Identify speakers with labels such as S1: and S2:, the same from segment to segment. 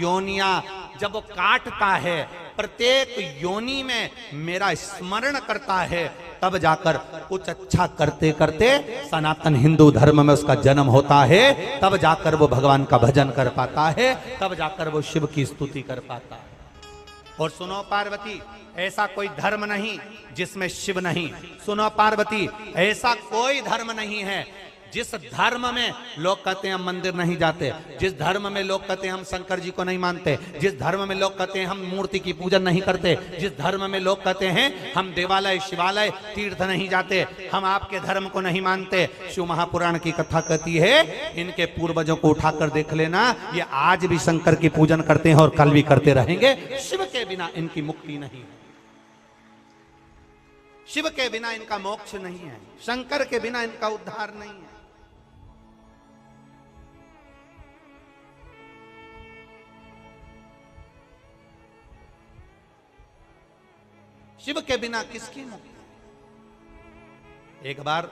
S1: योनियां जब वो काटता है, प्रत्येक योनि में मेरा स्मरण करता है, तब जाकर कुछ अच्छा करते करते सनातन हिंदू धर्म में उसका जन्म होता है, तब जाकर वो भगवान का भजन कर पाता है, तब जाकर वो शिव की स्तुति कर पाता है। और सुनो पार्वती, ऐसा कोई धर्म नहीं जिसमें शिव नहीं। सुनो पार्वती, ऐसा कोई धर्म नहीं है जिस धर्म में लोग कहते हैं हम मंदिर नहीं जाते, जिस धर्म में लोग कहते हैं हम शंकर जी को नहीं मानते, जिस धर्म में लोग कहते हैं हम मूर्ति की पूजन नहीं करते, जिस धर्म में लोग कहते हैं हम देवालय शिवालय तीर्थ नहीं जाते, हम आपके धर्म को नहीं मानते। शिव महापुराण की कथा कहती है, इनके पूर्वजों को उठाकर देख लेना, ये आज भी शंकर की पूजन करते हैं और कल भी करते रहेंगे। शिव के बिना इनकी मुक्ति नहीं है, शिव के बिना इनका मोक्ष नहीं है, शंकर के बिना इनका उद्धार नहीं है। शिव के बिना किसकी मुक्ति? एक बार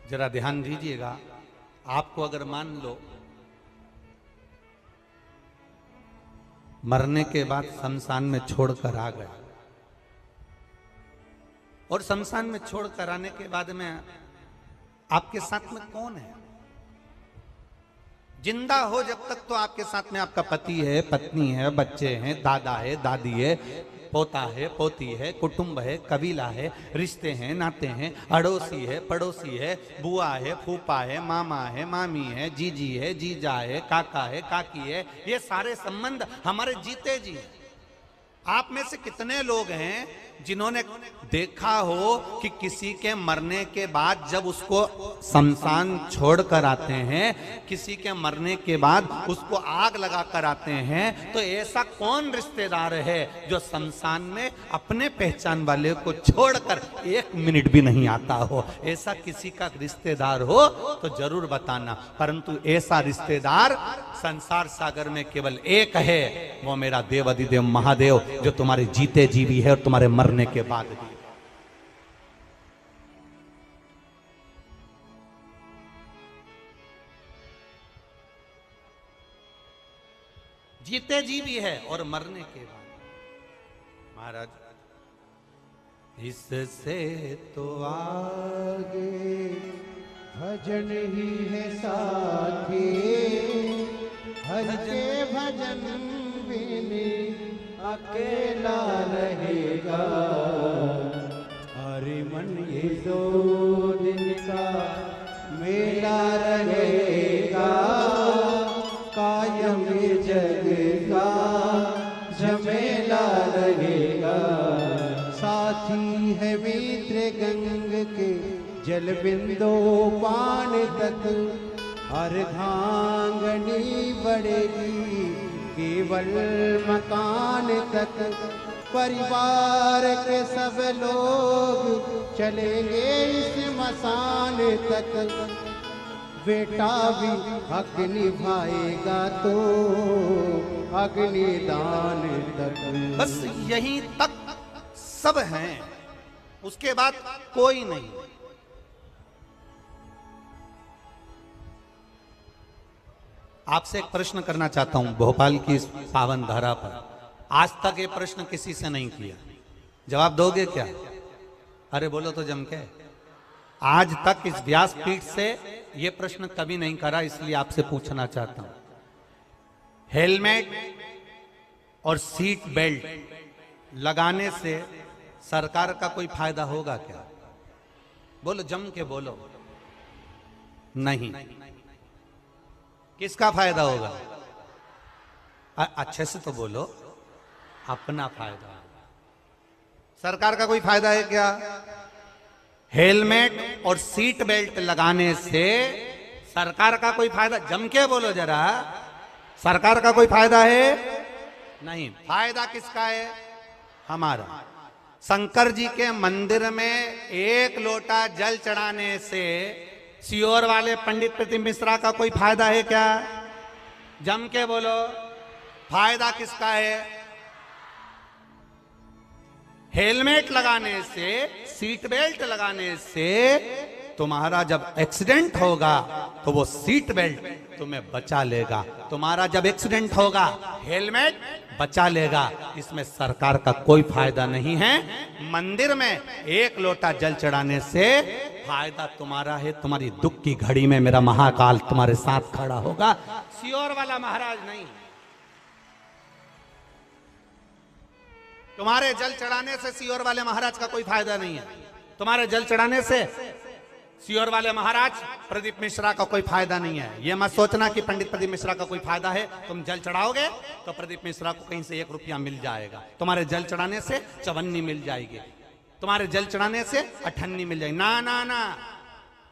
S1: जरा ध्यान दीजिएगा, आपको अगर मान लो मरने के बाद शमशान में छोड़कर आ गए, और शमशान में छोड़कर आने के बाद में आपके साथ में कौन है? जिंदा हो जब तक तो आपके साथ में आपका पति है, पत्नी है, बच्चे हैं, दादा है, दादी है, पोता है, पोती है, कुटुंब है, कबीला है, रिश्ते हैं, नाते हैं, अड़ोसी है, पड़ोसी है, बुआ है, फूफा है, मामा है, मामी है, जीजी है, जीजा है, काका है, काकी है, ये सारे संबंध हमारे जीते जी। आप में से कितने लोग हैं जिन्होंने देखा हो कि किसी के मरने के बाद जब उसको शमशान छोड़कर आते हैं, किसी के मरने के बाद उसको आग लगाकर आते हैं, तो ऐसा कौन रिश्तेदार है जो शमशान में अपने पहचान वाले को छोड़कर 1 मिनट भी नहीं आता हो? ऐसा किसी का रिश्तेदार हो तो जरूर बताना, परंतु ऐसा रिश्तेदार संसार सागर में केवल एक है, वो मेरा देव अधिदेव महादेव, जो तुम्हारे जीते जी भी है और तुम्हारे मरने के बाद भी। जीते जी भी है और मरने के बाद। महाराज, इससे तो आगे
S2: भजन ही है साथी, हर के भजन बिन अकेला रहेगा। हरि मन ये 2 दिन का मेला रहेगा, कायम जग का झमेला रहेगा। साथी है मित्र गंग के जल बिंदु पान तक, अर्धांगनी बढ़ेगी केवल मकान तक। परिवार के सब लोग चलेंगे इस मसान तक, बेटा भी हक निभाएगा तो अग्निदान तक।
S1: बस यहीं तक सब हैं, उसके बाद कोई नहीं। आपसे एक प्रश्न करना चाहता हूं भोपाल की इस पावन धारा पर। आज तक ये प्रश्न किसी से नहीं किया, जवाब दोगे क्या? अरे बोलो तो जम के। आज तक इस व्यासपीठ से ये प्रश्न कभी नहीं करा, इसलिए आपसे पूछना चाहता हूं, हेलमेट और सीट बेल्ट लगाने से सरकार का कोई फायदा होगा क्या? बोलो, जम के बोलो। नहीं। किसका फायदा होगा? अच्छे से तो बोलो। अपना फायदा। सरकार का कोई फायदा है क्या? हेलमेट और सीट बेल्ट लगाने से सरकार का कोई फायदा? जम के बोलो जरा। सरकार का कोई फायदा है? नहीं। फायदा किसका है? हमारा। शंकर जी के मंदिर में 1 लोटा जल चढ़ाने से सीहोर वाले पंडित प्रतिम मिश्रा का कोई फायदा है क्या? जम के बोलो। फायदा किसका है? हेलमेट लगाने से, सीट बेल्ट लगाने से तुम्हारा जब एक्सीडेंट होगा तो वो सीट बेल्ट तुम्हें बचा लेगा। तुम्हारा जब एक्सीडेंट होगा हेलमेट बचा लेगा। इसमें सरकार का कोई फायदा नहीं है। मंदिर में एक लोटा जल चढ़ाने से फायदा तुम्हारा है। तुम्हारी दुख की घड़ी में मेरा महाकाल तुम्हारे साथ खड़ा होगा। सियोर वाला महाराज नहीं। तुम्हारे जल चढ़ाने से सियोर वाले महाराज का कोई फायदा नहीं है। तुम्हारे जल चढ़ाने से सियोर वाले महाराज प्रदीप मिश्रा का कोई फायदा नहीं है। यह मत सोचना कि पंडित प्रदीप मिश्रा का कोई फायदा है। तुम जल चढ़ाओगे तो प्रदीप मिश्रा को कहीं से 1 रुपया मिल जाएगा। तुम्हारे जल चढ़ाने से चवन्नी मिल जाएगी। तुम्हारे जल चढ़ाने से अठन्नी मिल जाएगी। ना ना ना,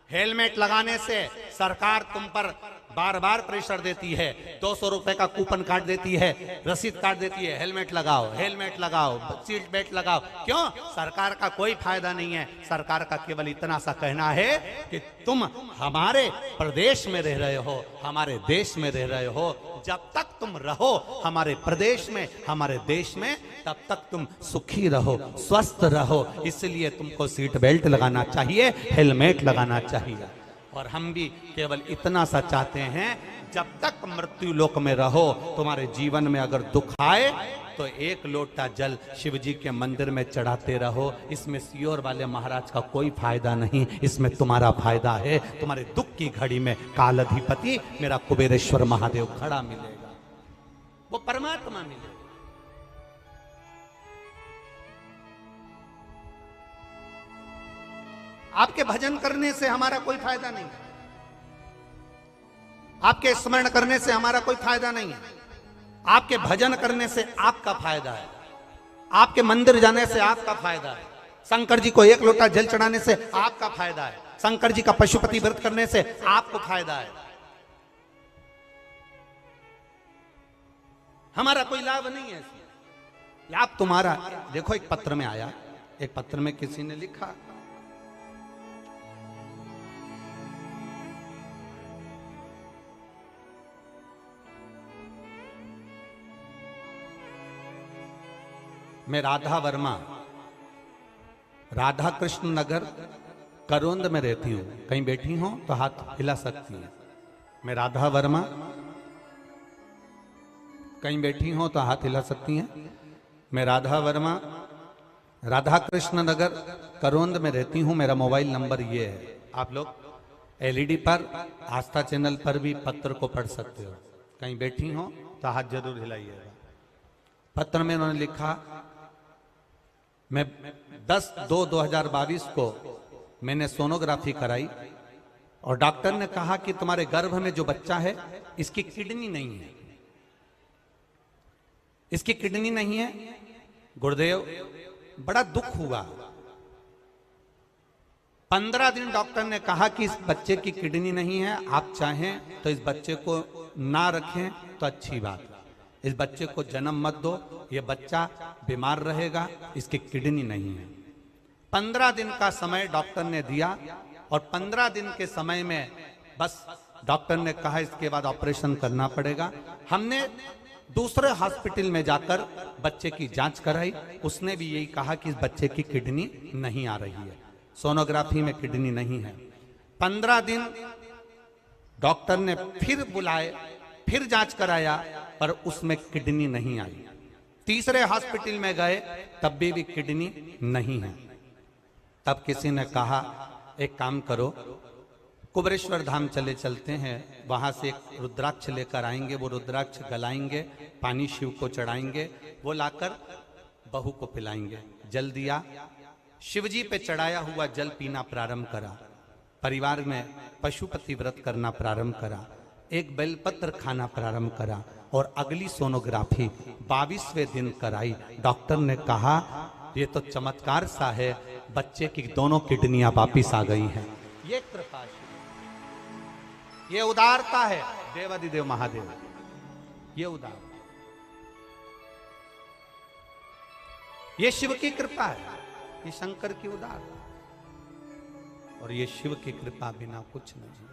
S1: हेलमेट लगाने से सरकार तुम पर बार बार प्रेशर देती है। 200 रुपए का कूपन काट देती है, रसीद काट देती है। हेलमेट लगाओ, हेलमेट लगाओ, सीट बेल्ट लगाओ। क्यों? सरकार का कोई फायदा नहीं है। सरकार का केवल इतना सा कहना है कि तुम हमारे प्रदेश में रह रहे हो, हमारे देश में रह रहे हो। जब तक तुम रहो हमारे प्रदेश में, हमारे देश में, तब तक तुम सुखी रहो, स्वस्थ रहो। इसलिए तुमको सीट बेल्ट लगाना चाहिए, हेलमेट लगाना चाहिए। और हम भी केवल इतना सा चाहते हैं, जब तक मृत्यु लोक में रहो, तुम्हारे जीवन में अगर दुख आए तो 1 लोटा जल शिव जी के मंदिर में चढ़ाते रहो। इसमें सियोर वाले महाराज का कोई फायदा नहीं, इसमें तुम्हारा फायदा है। तुम्हारे दुख की घड़ी में कालाधिपति मेरा कुबेरेश्वर महादेव खड़ा मिलेगा, वो परमात्मा मिलेगा। आपके भजन करने से हमारा कोई फायदा नहीं है। आपके स्मरण करने से हमारा कोई फायदा नहीं है। आपके भजन करने से आपका फायदा है। आपके मंदिर जाने से आपका फायदा है। शंकर जी को 1 लोटा जल चढ़ाने से आपका फायदा है। शंकर जी का पशुपति व्रत करने से आपको फायदा है। हमारा कोई लाभ नहीं है। लाभ तुम्हारा। देखो, एक पत्र में आया, एक पत्र में किसी ने लिखा, मैं राधा वर्मा, राधा कृष्ण नगर करोंद में रहती हूं। कहीं बैठी हो तो हाथ हिला सकती हैं। मैं राधा वर्मा, कहीं बैठी हो तो हाथ हिला सकती हैं। मैं राधा वर्मा, राधा कृष्ण नगर करोंद में रहती हूं। मेरा मोबाइल नंबर ये है। आप लोग एलईडी पर, आस्था चैनल पर भी पत्र को पढ़ सकते हो। कहीं बैठी हो तो हाथ जरूर हिलाइएगा। पत्र में उन्होंने लिखा, मैं 10/2/2022 को मैंने सोनोग्राफी कराई और डॉक्टर ने कहा कि तुम्हारे गर्भ में जो बच्चा है इसकी किडनी नहीं है, इसकी किडनी नहीं है। गुरुदेव, बड़ा दुख हुआ। 15 दिन डॉक्टर ने कहा कि इस बच्चे की किडनी नहीं है, आप चाहें तो इस बच्चे को ना रखें तो अच्छी बात, इस बच्चे को जन्म मत दो, ये बच्चा बीमार रहेगा, इसकी किडनी नहीं है। 15 दिन का समय डॉक्टर ने दिया और 15 दिन के समय में बस डॉक्टर ने कहा इसके बाद ऑपरेशन करना पड़ेगा। हमने दूसरे हॉस्पिटल में जाकर बच्चे की जांच कराई, उसने भी यही कहा कि इस बच्चे की किडनी नहीं आ रही है, सोनोग्राफी में किडनी नहीं है। 15 दिन डॉक्टर ने फिर बुलाए, फिर जांच कराया, पर उसमें किडनी नहीं आई। तीसरे हॉस्पिटल में गए, तब भी किडनी नहीं है। तब किसी ने कहा, एक काम करो, कुबेरेश्वर धाम चले चलते हैं, वहां से एक रुद्राक्ष लेकर आएंगे, वो रुद्राक्ष गलाएंगे, पानी शिव को चढ़ाएंगे, वो लाकर बहू को पिलाएंगे। जल दिया, शिवजी पे चढ़ाया हुआ जल पीना प्रारंभ करा, परिवार में पशुपति व्रत करना प्रारंभ करा, एक बेलपत्र खाना प्रारंभ करा और अगली सोनोग्राफी 22वें दिन कराई। डॉक्टर ने कहा ये तो चमत्कार सा है, बच्चे की दोनों किडनियां वापिस आ गई हैं। ये कृपा, ये उदारता है देवादिदेव महादेव, ये उदार, ये शिव की कृपा है, ये शंकर की उदारता, और ये शिव की कृपा बिना कुछ नहीं होता।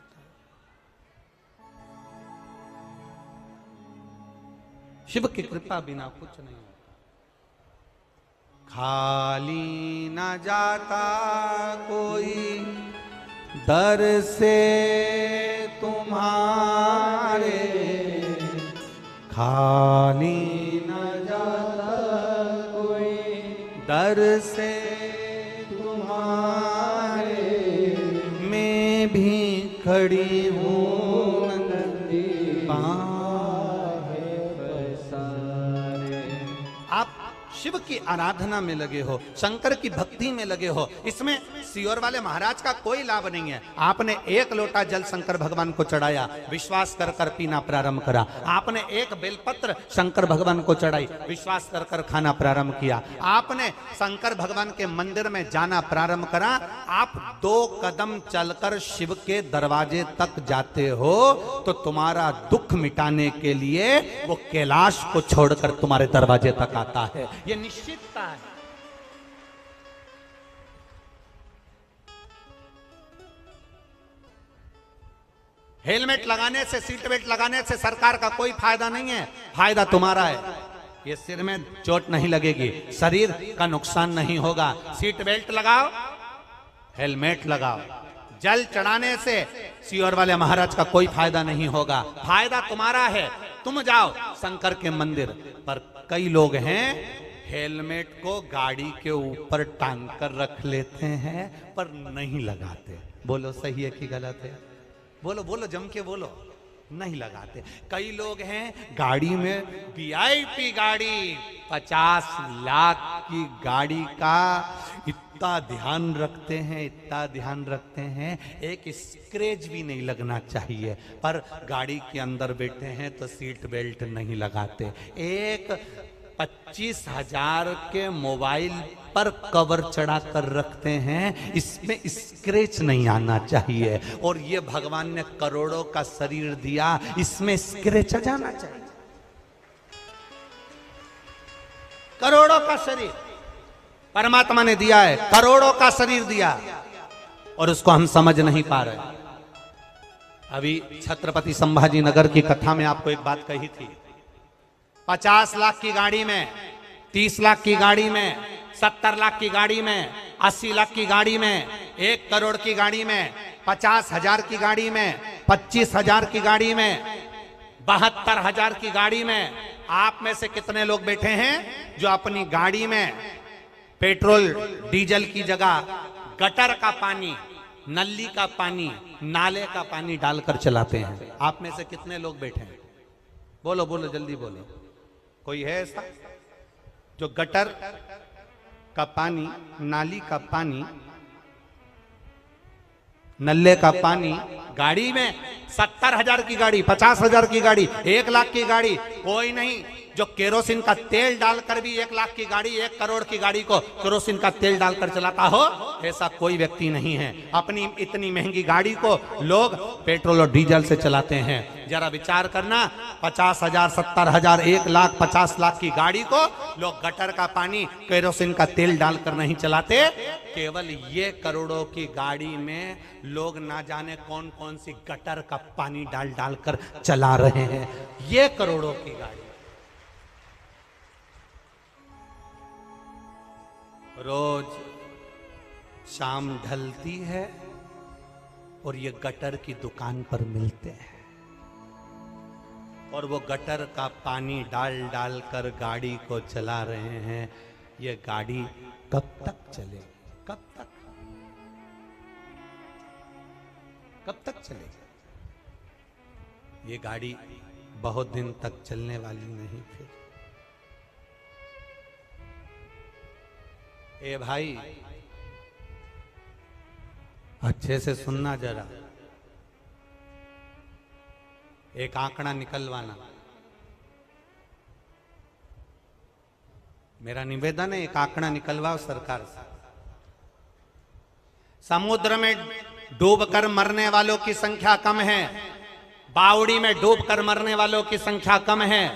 S1: शिव की कृपा बिना कुछ नहीं होता। खाली न जाता कोई दर से तुम्हारे खाली न जाता कोई, दर से तुम्हारे मैं भी खड़ी हूँ नंदी बाहें पसारे। आप शिव की आराधना में लगे हो, शंकर की भक्ति में लगे हो, इसमें सियोर वाले महाराज का कोई लाभ नहीं है। आपने एक लोटा जल शंकर भगवान को चढ़ाया, विश्वास कर कर पीना प्रारंभ करा। आपने एक बेलपत्र शंकर भगवान को चढ़ाई, विश्वास कर कर खाना प्रारंभ किया। आपने शंकर भगवान के मंदिर में जाना प्रारंभ करा। आप 2 कदम चलकर शिव के दरवाजे तक जाते हो तो तुम्हारा दुख मिटाने के लिए वो कैलाश को छोड़कर तुम्हारे दरवाजे तक आता है। ये निश्चितता है। हेलमेट लगाने से, सीट बेल्ट लगाने से सरकार का कोई फायदा नहीं है, फायदा तुम्हारा है। ये सिर में चोट नहीं लगेगी, शरीर का नुकसान नहीं होगा। सीट बेल्ट लगाओ, हेलमेट लगाओ। जल चढ़ाने से सियोर वाले महाराज का कोई फायदा नहीं होगा, फायदा तुम्हारा है। तुम जाओ शंकर के मंदिर पर। कई लोग हैं हेलमेट को गाड़ी के ऊपर टांग कर रख लेते हैं पर नहीं लगाते। बोलो सही है कि गलत है? बोलो बोलो, जम के बोलो। नहीं लगाते। कई लोग हैं गाड़ी में VIP गाड़ी, 50 लाख की गाड़ी का इतना ध्यान रखते हैं, इतना ध्यान रखते हैं, एक स्क्रैच भी नहीं लगना चाहिए, पर गाड़ी के अंदर बैठे हैं तो सीट बेल्ट नहीं लगाते। एक 25,000 के मोबाइल पर कवर चढ़ा कर रखते हैं, इसमें स्क्रैच नहीं आना चाहिए। और ये भगवान ने करोड़ों का शरीर दिया, इसमें स्क्रैच आ जाना चाहिए। करोड़ों का शरीर परमात्मा ने दिया है, करोड़ों का शरीर दिया और उसको हम समझ नहीं पा रहे। अभी छत्रपति संभाजी नगर की कथा में आपको एक बात कही थी। 50 लाख की गाड़ी में, 30 लाख की गाड़ी में, 70 लाख की गाड़ी में, 80 लाख की गाड़ी में, 1 करोड़ की गाड़ी में, 50,000 की गाड़ी में, 25,000 की गाड़ी में, 72,000 की गाड़ी में आप में से कितने लोग बैठे हैं जो अपनी गाड़ी में पेट्रोल डीजल की जगह गटर का पानी, नली का पानी, नाले का पानी डालकर चलाते हैं? आप में से कितने लोग बैठे हैं? बोलो बोलो, जल्दी बोलो। कोई है ऐसा जो गटर का पानी, नाली का पानी, नल्ले का पानी गाड़ी में, 70,000 की गाड़ी, 50,000 की गाड़ी, 1 लाख की गाड़ी, कोई नहीं जो केरोसिन का तेल डालकर भी 1 लाख की गाड़ी, 1 करोड़ की गाड़ी को केरोसिन का तेल डालकर चलाता हो? ऐसा कोई व्यक्ति नहीं है। अपनी इतनी महंगी गाड़ी को लोग पेट्रोल और डीजल से चलाते हैं। जरा विचार करना, 50,000, 70,000, 1 लाख, 50 लाख की गाड़ी को लोग गटर का पानी, केरोसिन का तेल डालकर नहीं चलाते। केवल ये करोड़ों की गाड़ी में लोग ना जाने कौन कौन सी गटर का पानी डाल डालकर चला रहे हैं। ये करोड़ों की गाड़ी रोज शाम ढलती है और ये गटर की दुकान पर मिलते हैं और वो गटर का पानी डाल डाल कर गाड़ी को चला रहे हैं। ये गाड़ी कब तक चलेगी? कब तक? कब तक चलेगी? ये गाड़ी बहुत दिन तक चलने वाली नहीं। फिर ए भाई, अच्छे से सुनना जरा, एक आंकड़ा निकलवाना। मेरा निवेदन है, एक आंकड़ा निकलवाओ सरकार से। समुद्र में डूबकर मरने वालों की संख्या कम है, बावड़ी में डूबकर मरने वालों की संख्या कम है,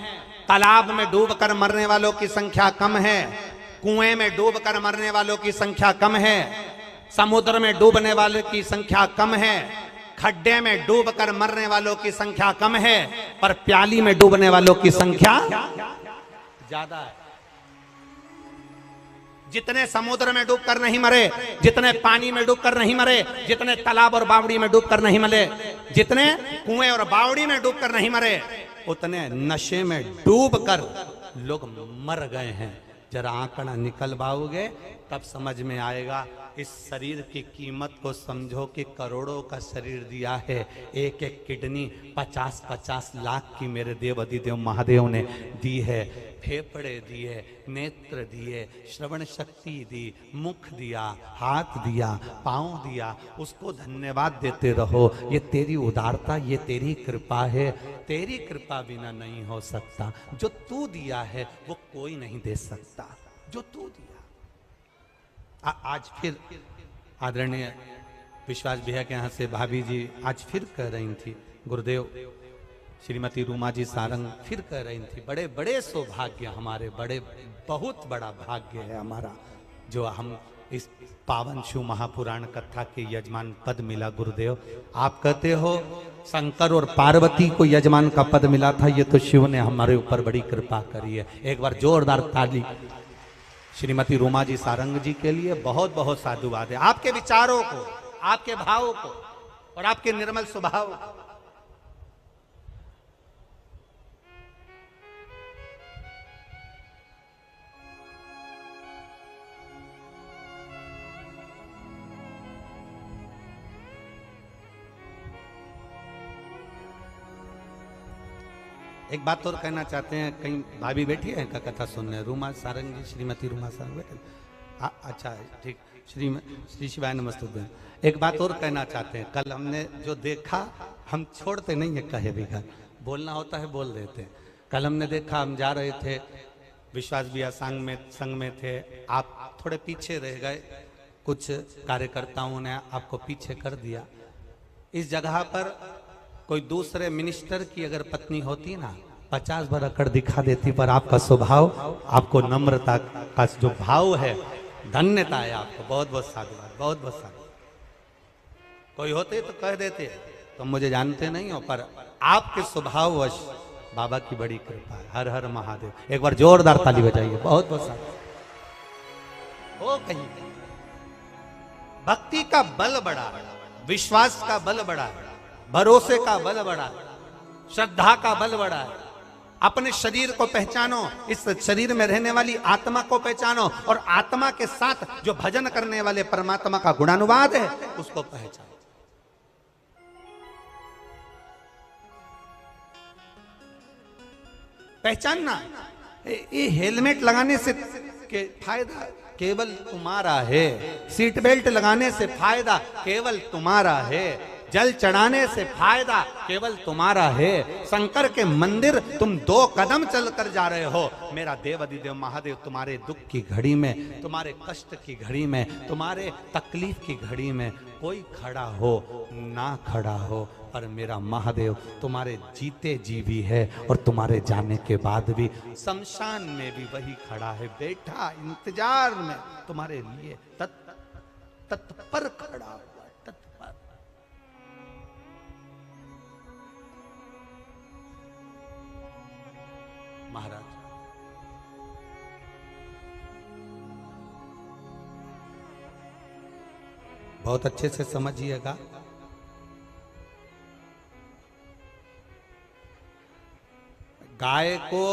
S1: तालाब में डूबकर मरने वालों की संख्या कम है, कुएं में डूबकर मरने वालों की संख्या कम है, समुद्र में डूबने वालों की संख्या कम है, खड्डे में डूबकर मरने वालों की संख्या कम है, पर प्याली में डूबने वालों की संख्या ज्यादा है। जितने समुद्र में डूब कर नहीं मरे, जितने पानी में डूब कर नहीं मरे, जितने तालाब और बावड़ी में डूब कर नहीं मरे, जितने कुएं और बावड़ी में डूब कर नहीं मरे, उतने नशे में डूब कर लोग मर गए हैं। जरा आंकड़ा निकलवाओगे तब समझ में आएगा। इस शरीर की कीमत को समझो कि करोड़ों का शरीर दिया है। एक एक किडनी 50-50 लाख की मेरे देव अधिदेव महादेव ने दी है। फेफड़े दिए, नेत्र दिए, श्रवण शक्ति दी, मुख दिया, हाथ दिया, पांव दिया, उसको धन्यवाद देते रहो। ये तेरी उदारता, ये तेरी कृपा है। तेरी कृपा बिना नहीं हो सकता। जो तू दिया है वो कोई नहीं दे सकता, जो तू दिया। आज फिर आदरणीय विश्वास भैया के यहाँ से भाभी जी आज फिर कह रही थी, गुरुदेव श्रीमती रूमा जी सारंग फिर कह रही थी, बड़े बड़े सौभाग्य हमारे, बड़े बहुत बड़ा भाग्य है हमारा जो हम इस पावन शिव महापुराण कथा के यजमान पद मिला। गुरुदेव आप कहते हो शंकर और पार्वती को यजमान का पद मिला था, ये तो शिव ने हमारे ऊपर बड़ी कृपा करी है। एक बार जोरदार ताली श्रीमती रूमा जी सारंग जी के लिए। बहुत बहुत साधुवाद है आपके विचारों को, आपके भावों को और आपके निर्मल स्वभाव को। एक बात और कहना चाहते हैं, कहीं भाभी बैठी है का कथा सुनने, रूमा सारंग जी, श्रीमती रूमा सारंग बैठे। अच्छा है, ठीक। श्री शिवाय नमस्ते। एक बात और कहना चाहते हैं, कल हमने जो देखा, हम छोड़ते नहीं है कहे भी घर, बोलना होता है बोल देते हैं। कल हमने देखा, हम जा रहे थे, विश्वास भैया संग में थे, आप थोड़े पीछे रह गए, कुछ कार्यकर्ताओं ने आपको पीछे कर दिया। इस जगह पर कोई दूसरे मिनिस्टर की अगर पत्नी होती ना, 50 बार अकड़ दिखा देती, पर आपका स्वभाव, आपको नम्रता का जो भाव है, धन्यता है आपको। बहुत बहुत साधुवाद, बहुत बहुत साधुवाद। कोई होते तो कह देते, तुम मुझे जानते नहीं हो, पर आपके स्वभाववश बाबा की बड़ी कृपा है। हर हर महादेव। एक बार जोरदार ताली बजाइए। बहुत बहुत साधुवाद। हो कहीं भक्ति का बल बड़ा है, विश्वास का बल बड़ा है, भरोसे का बल बड़ा है, श्रद्धा का बल बड़ा है। अपने शरीर को पहचानो, इस शरीर में रहने वाली आत्मा को पहचानो, और आत्मा के साथ जो भजन करने वाले परमात्मा का गुणानुवाद है उसको पहचानो। पहचानना, ये हेलमेट लगाने से के फायदा केवल तुम्हारा है, सीट बेल्ट लगाने से फायदा केवल तुम्हारा है, जल चढ़ाने से फायदा केवल तुम्हारा है। शंकर के मंदिर तुम 2 कदम चलकर जा रहे हो। मेरा देव अधिदेव महादेव तुम्हारे दुख की घड़ी में, तुम्हारे कष्ट की घड़ी में, तुम्हारे तकलीफ की घड़ी में कोई खड़ा हो ना खड़ा हो, पर मेरा महादेव तुम्हारे जीते जी भी है और तुम्हारे जाने के बाद भी शमशान में भी वही खड़ा है, बैठा इंतजार में तुम्हारे लिए तत्पर खड़ा हुआ है, तत्पर। महाराज बहुत अच्छे से समझिएगा। गाय को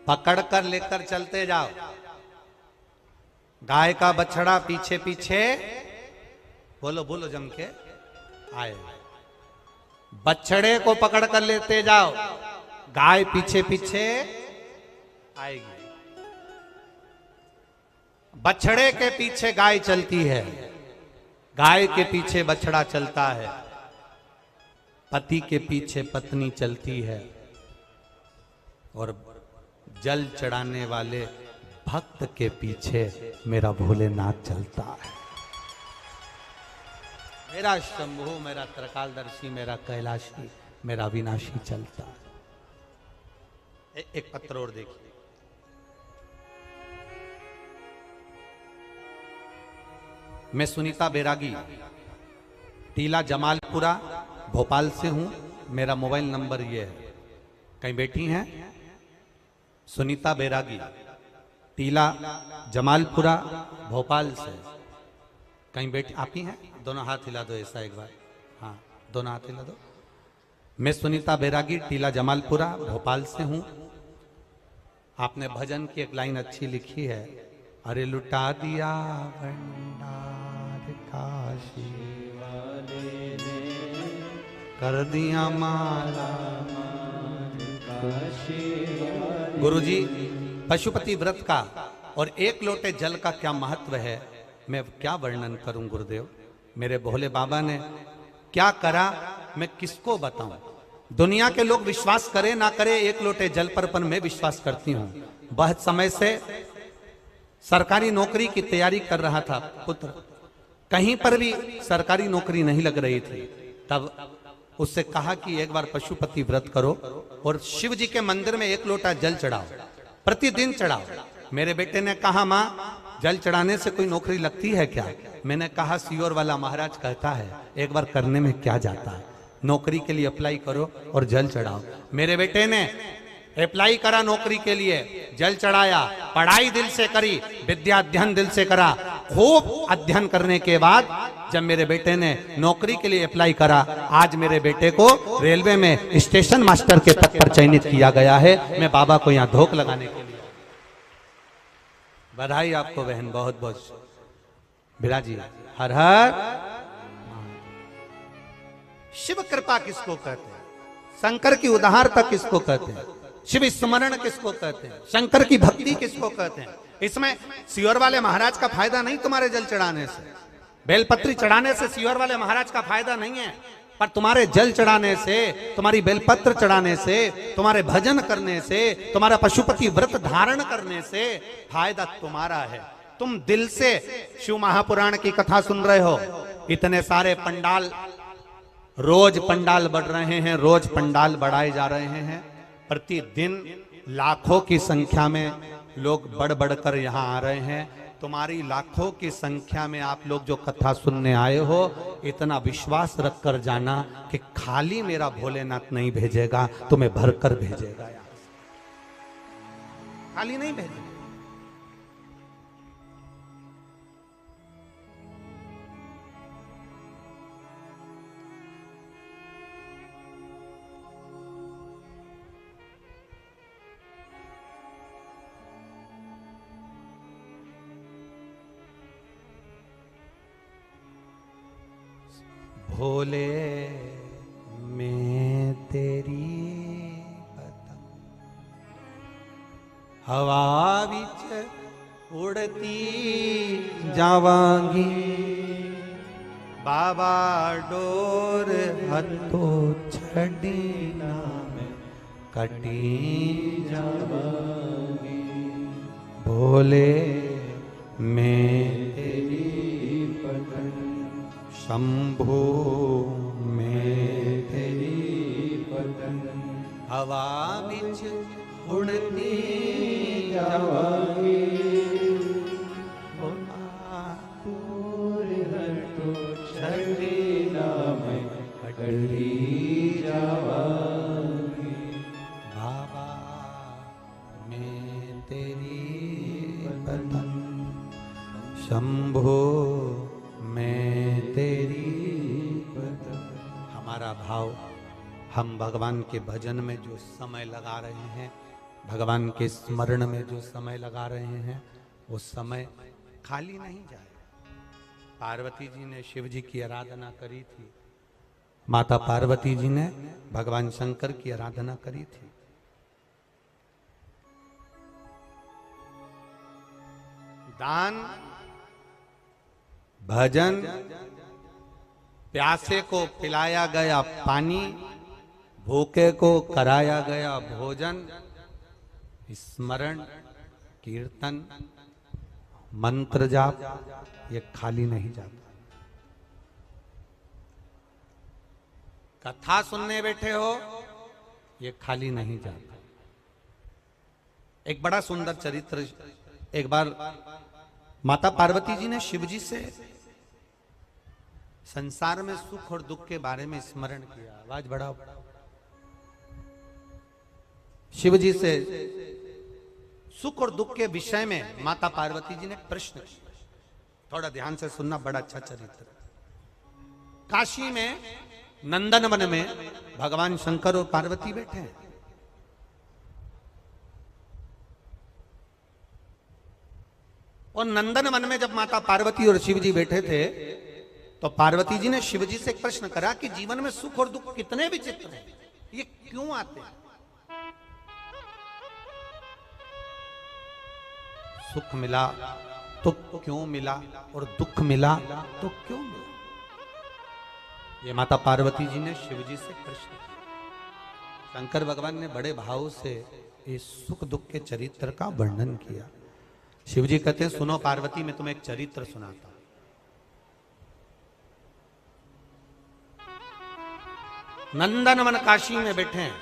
S1: पकड़कर लेकर चलते जाओ, गाय का बछड़ा पीछे पीछे, बोलो बोलो जम के आए। बछड़े को पकड़कर लेते जाओ, गाय पीछे पीछे आएगी। बछड़े के पीछे गाय चलती है, गाय के पीछे बछड़ा चलता है, पति के पीछे पत्नी चलती है, और जल चढ़ाने वाले भक्त के पीछे मेरा भोलेनाथ चलता है। मेरा शंभु, मेरा त्रिकालदर्शी, मेरा कैलाशी, मेरा विनाशी चलता है। एक पत्र और देखिए। मैं सुनीता बैरागी, टीला जमालपुरा, भोपाल से हूं। मेरा मोबाइल नंबर ये है। कहीं बैठी हैं सुनीता बैरागी, टीला जमालपुरा भोपाल से। कहीं बेटी आप ही हैं? दोनों हाथ हिला दो ऐसा एक बार। हाँ, दोनों हाथ हिला दो। मैं सुनीता बैरागी टीला जमालपुरा भोपाल से हूं। आपने भजन की एक लाइन अच्छी लिखी है, अरे लुटा दिया भंडार काशी वाले ने, कर दिया माला गुरुजी। पशुपति व्रत का और एक लोटे जल का क्या महत्व है, मैं क्या वर्णन करूं गुरुदेव। मेरे भोले बाबा ने क्या करा, मैं किसको बताऊं। दुनिया के लोग विश्वास करे ना करे एक लोटे जल पर मैं विश्वास करती हूं। बहुत समय से सरकारी नौकरी की तैयारी कर रहा था पुत्र, कहीं पर भी सरकारी नौकरी नहीं लग रही थी। तब उससे कहा कि एक बार पशुपति व्रत करो और शिव जी के मंदिर में एक लोटा जल चढ़ाओ, प्रतिदिन चढ़ाओ। मेरे बेटे ने कहा मां जल चढ़ाने से कोई नौकरी लगती है क्या? मैंने कहा सियोर वाला महाराज कहता है, एक बार करने में क्या जाता है, नौकरी के लिए अप्लाई करो और जल चढ़ाओ। मेरे बेटे ने अप्लाई करा नौकरी के लिए, जल चढ़ाया, पढ़ाई दिल से करी, विद्या अध्ययन दिल से करा। खूब अध्ययन करने के बाद जब मेरे बेटे ने नौकरी के लिए अप्लाई करा, आज मेरे बेटे को रेलवे में स्टेशन मास्टर के पद पर चयनित किया गया है। मैं बाबा को यहाँ धोख लगाने के लिए। बधाई आपको बहन, बहुत बहुत विराजी। हर हर। शिव कृपा किसको कहते हैं? शंकर की उदारता किसको कहते हैं? शिव स्मरण किसको कहते हैं? शंकर की भक्ति किसको कहते हैं? इसमें सियोर वाले महाराज का फायदा नहीं तुम्हारे जल चढ़ाने से, बेलपत्री चढ़ाने से सियोर वाले महाराज का फायदा नहीं है, पर तुम्हारे जल चढ़ाने से, तुम्हारी बेलपत्र चढ़ाने से, तुम्हारे भजन करने से, तुम्हारा पशुपति व्रत धारण करने से फायदा तुम्हारा है। तुम दिल से शिव महापुराण की कथा सुन रहे हो। इतने सारे पंडाल, रोज पंडाल बढ़ रहे हैं, रोज पंडाल बढ़ाए जा रहे हैं। प्रतिदिन लाखों की संख्या में लोग बढ़ बढ़कर यहाँ आ रहे हैं। तुम्हारी लाखों की संख्या में आप लोग जो कथा सुनने आए हो, इतना विश्वास रख कर जाना कि खाली मेरा भोलेनाथ नहीं भेजेगा, तुम्हें भरकर भेजेगा, खाली नहीं भेजेगा। भोले मैं तेरी पतंग हवा विच उड़ती जावांगी, बाबा डोर हथों छड़ी ना मैं कटी जावांगी। भोले मैं तेरी पतंग शंभो में तेरी पतंग हवा विच उड़ती जावांगी, छड़ी ना मैं कटी जावांगी। बाबा मैं तेरी पतंग शंभो मैं तेरी पतंग। हमारा भाव, हम भगवान के भजन में जो समय लगा रहे हैं, भगवान के स्मरण में जो समय लगा रहे हैं, वो समय खाली नहीं जाए। पार्वती जी ने शिव जी की आराधना करी थी, माता पार्वती जी ने भगवान शंकर की आराधना करी थी। दान, भजन, प्यासे को पिलाया गया पानी, भूखे को कराया गया भोजन, स्मरण, कीर्तन, मंत्र जाप, ये खाली नहीं जाता। कथा सुनने बैठे हो, ये खाली नहीं जाता। एक बड़ा सुंदर चरित्र, एक बार माता पार्वती जी ने शिव जी से संसार में सुख और दुख के बारे में स्मरण किया। आवाज बढ़ाओ। शिव जी से सुख और दुख के विषय में माता पार्वती जी ने प्रश्न किया। थोड़ा ध्यान से सुनना, बड़ा अच्छा चरित्र। काशी में नंदन वन में भगवान शंकर और पार्वती बैठे हैं। और नंदन वन में जब माता पार्वती और शिव जी बैठे थे तो पार्वती जी ने शिव जी से एक प्रश्न करा कि जीवन में सुख और दुख कितने विचित्र हैं, ये क्यों आते हैं? सुख मिला तो क्यों मिला और दुख मिला तो क्यों मिला? ये माता पार्वती जी ने शिव जी से प्रश्न किया। शंकर भगवान ने बड़े भाव से इस सुख दुख के चरित्र का वर्णन किया। शिव जी कहते हैं, सुनो पार्वती, मैं तुम्हें एक चरित्र सुनाता हूं। नंदनवन काशी में बैठे हैं।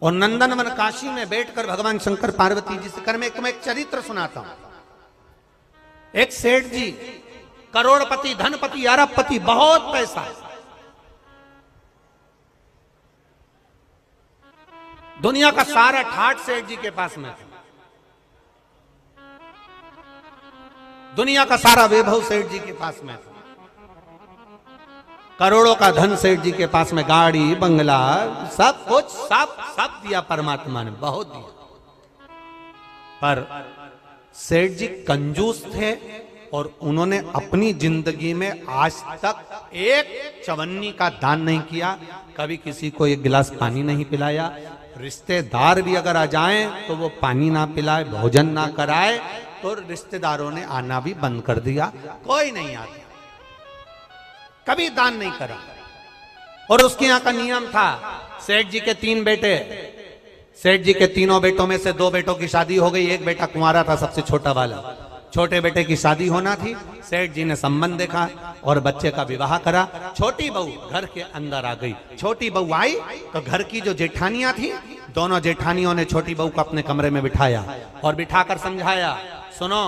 S1: और नंदनवन काशी में बैठकर भगवान शंकर पार्वती जी से कर मैं तुम्हें एक चरित्र सुनाता हूं। एक सेठ जी, करोड़पति, धनपति, अरबपति, बहुत पैसा है, दुनिया का सारा ठाठ सेठ जी के पास में था। दुनिया का सारा वैभव सेठ जी के पास में था। करोड़ों का धन सेठ जी के पास में, गाड़ी बंगला सब कुछ, सब दिया परमात्मा ने, बहुत दिया। पर सेठ जी कंजूस थे और उन्होंने अपनी जिंदगी में आज तक एक चवन्नी का दान नहीं किया, कभी किसी को एक गिलास पानी नहीं पिलाया। रिश्तेदार भी अगर आ जाएं तो वो पानी ना पिलाए, भोजन ना कराए, तो रिश्तेदारों ने आना भी बंद कर दिया, कोई नहीं आता, कभी दान नहीं करा। और उसके यहाँ का नियम था, सेठ जी के 3 बेटे, सेठ जी के तीनों बेटों में से 2 बेटों की शादी हो गई, एक बेटा कुंवारा था, सबसे छोटा वाला। छोटे बेटे की शादी होना थी, सेठ जी ने संबंध देखा और बच्चे का विवाह करा। छोटी बहू घर के अंदर आ गई। छोटी बहू आई तो घर की जो जेठानियां थी, दोनों जेठानियों ने छोटी बहू को अपने कमरे में बिठाया और बिठाकर समझाया, सुनो,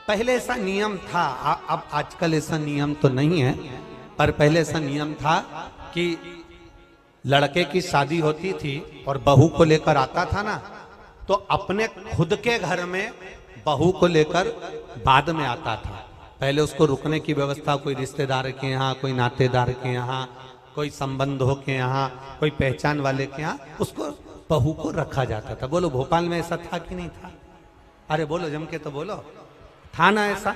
S1: पहले ऐसा नियम था, अब आजकल ऐसा नियम तो नहीं है, पर पहले ऐसा नियम था कि लड़के की शादी होती थी और बहू को लेकर आता था ना, तो अपने खुद के घर में बहू को लेकर बाद में आता था। पहले उसको रुकने की व्यवस्था कोई रिश्तेदार के यहाँ, कोई नातेदार के यहाँ, कोई संबंधों के यहाँ, कोई पहचान वाले के यहाँ, उसको बहू को रखा जाता था। बोलो भोपाल में ऐसा था कि नहीं था? अरे बोलो, जम के तो बोलो, था ना ऐसा?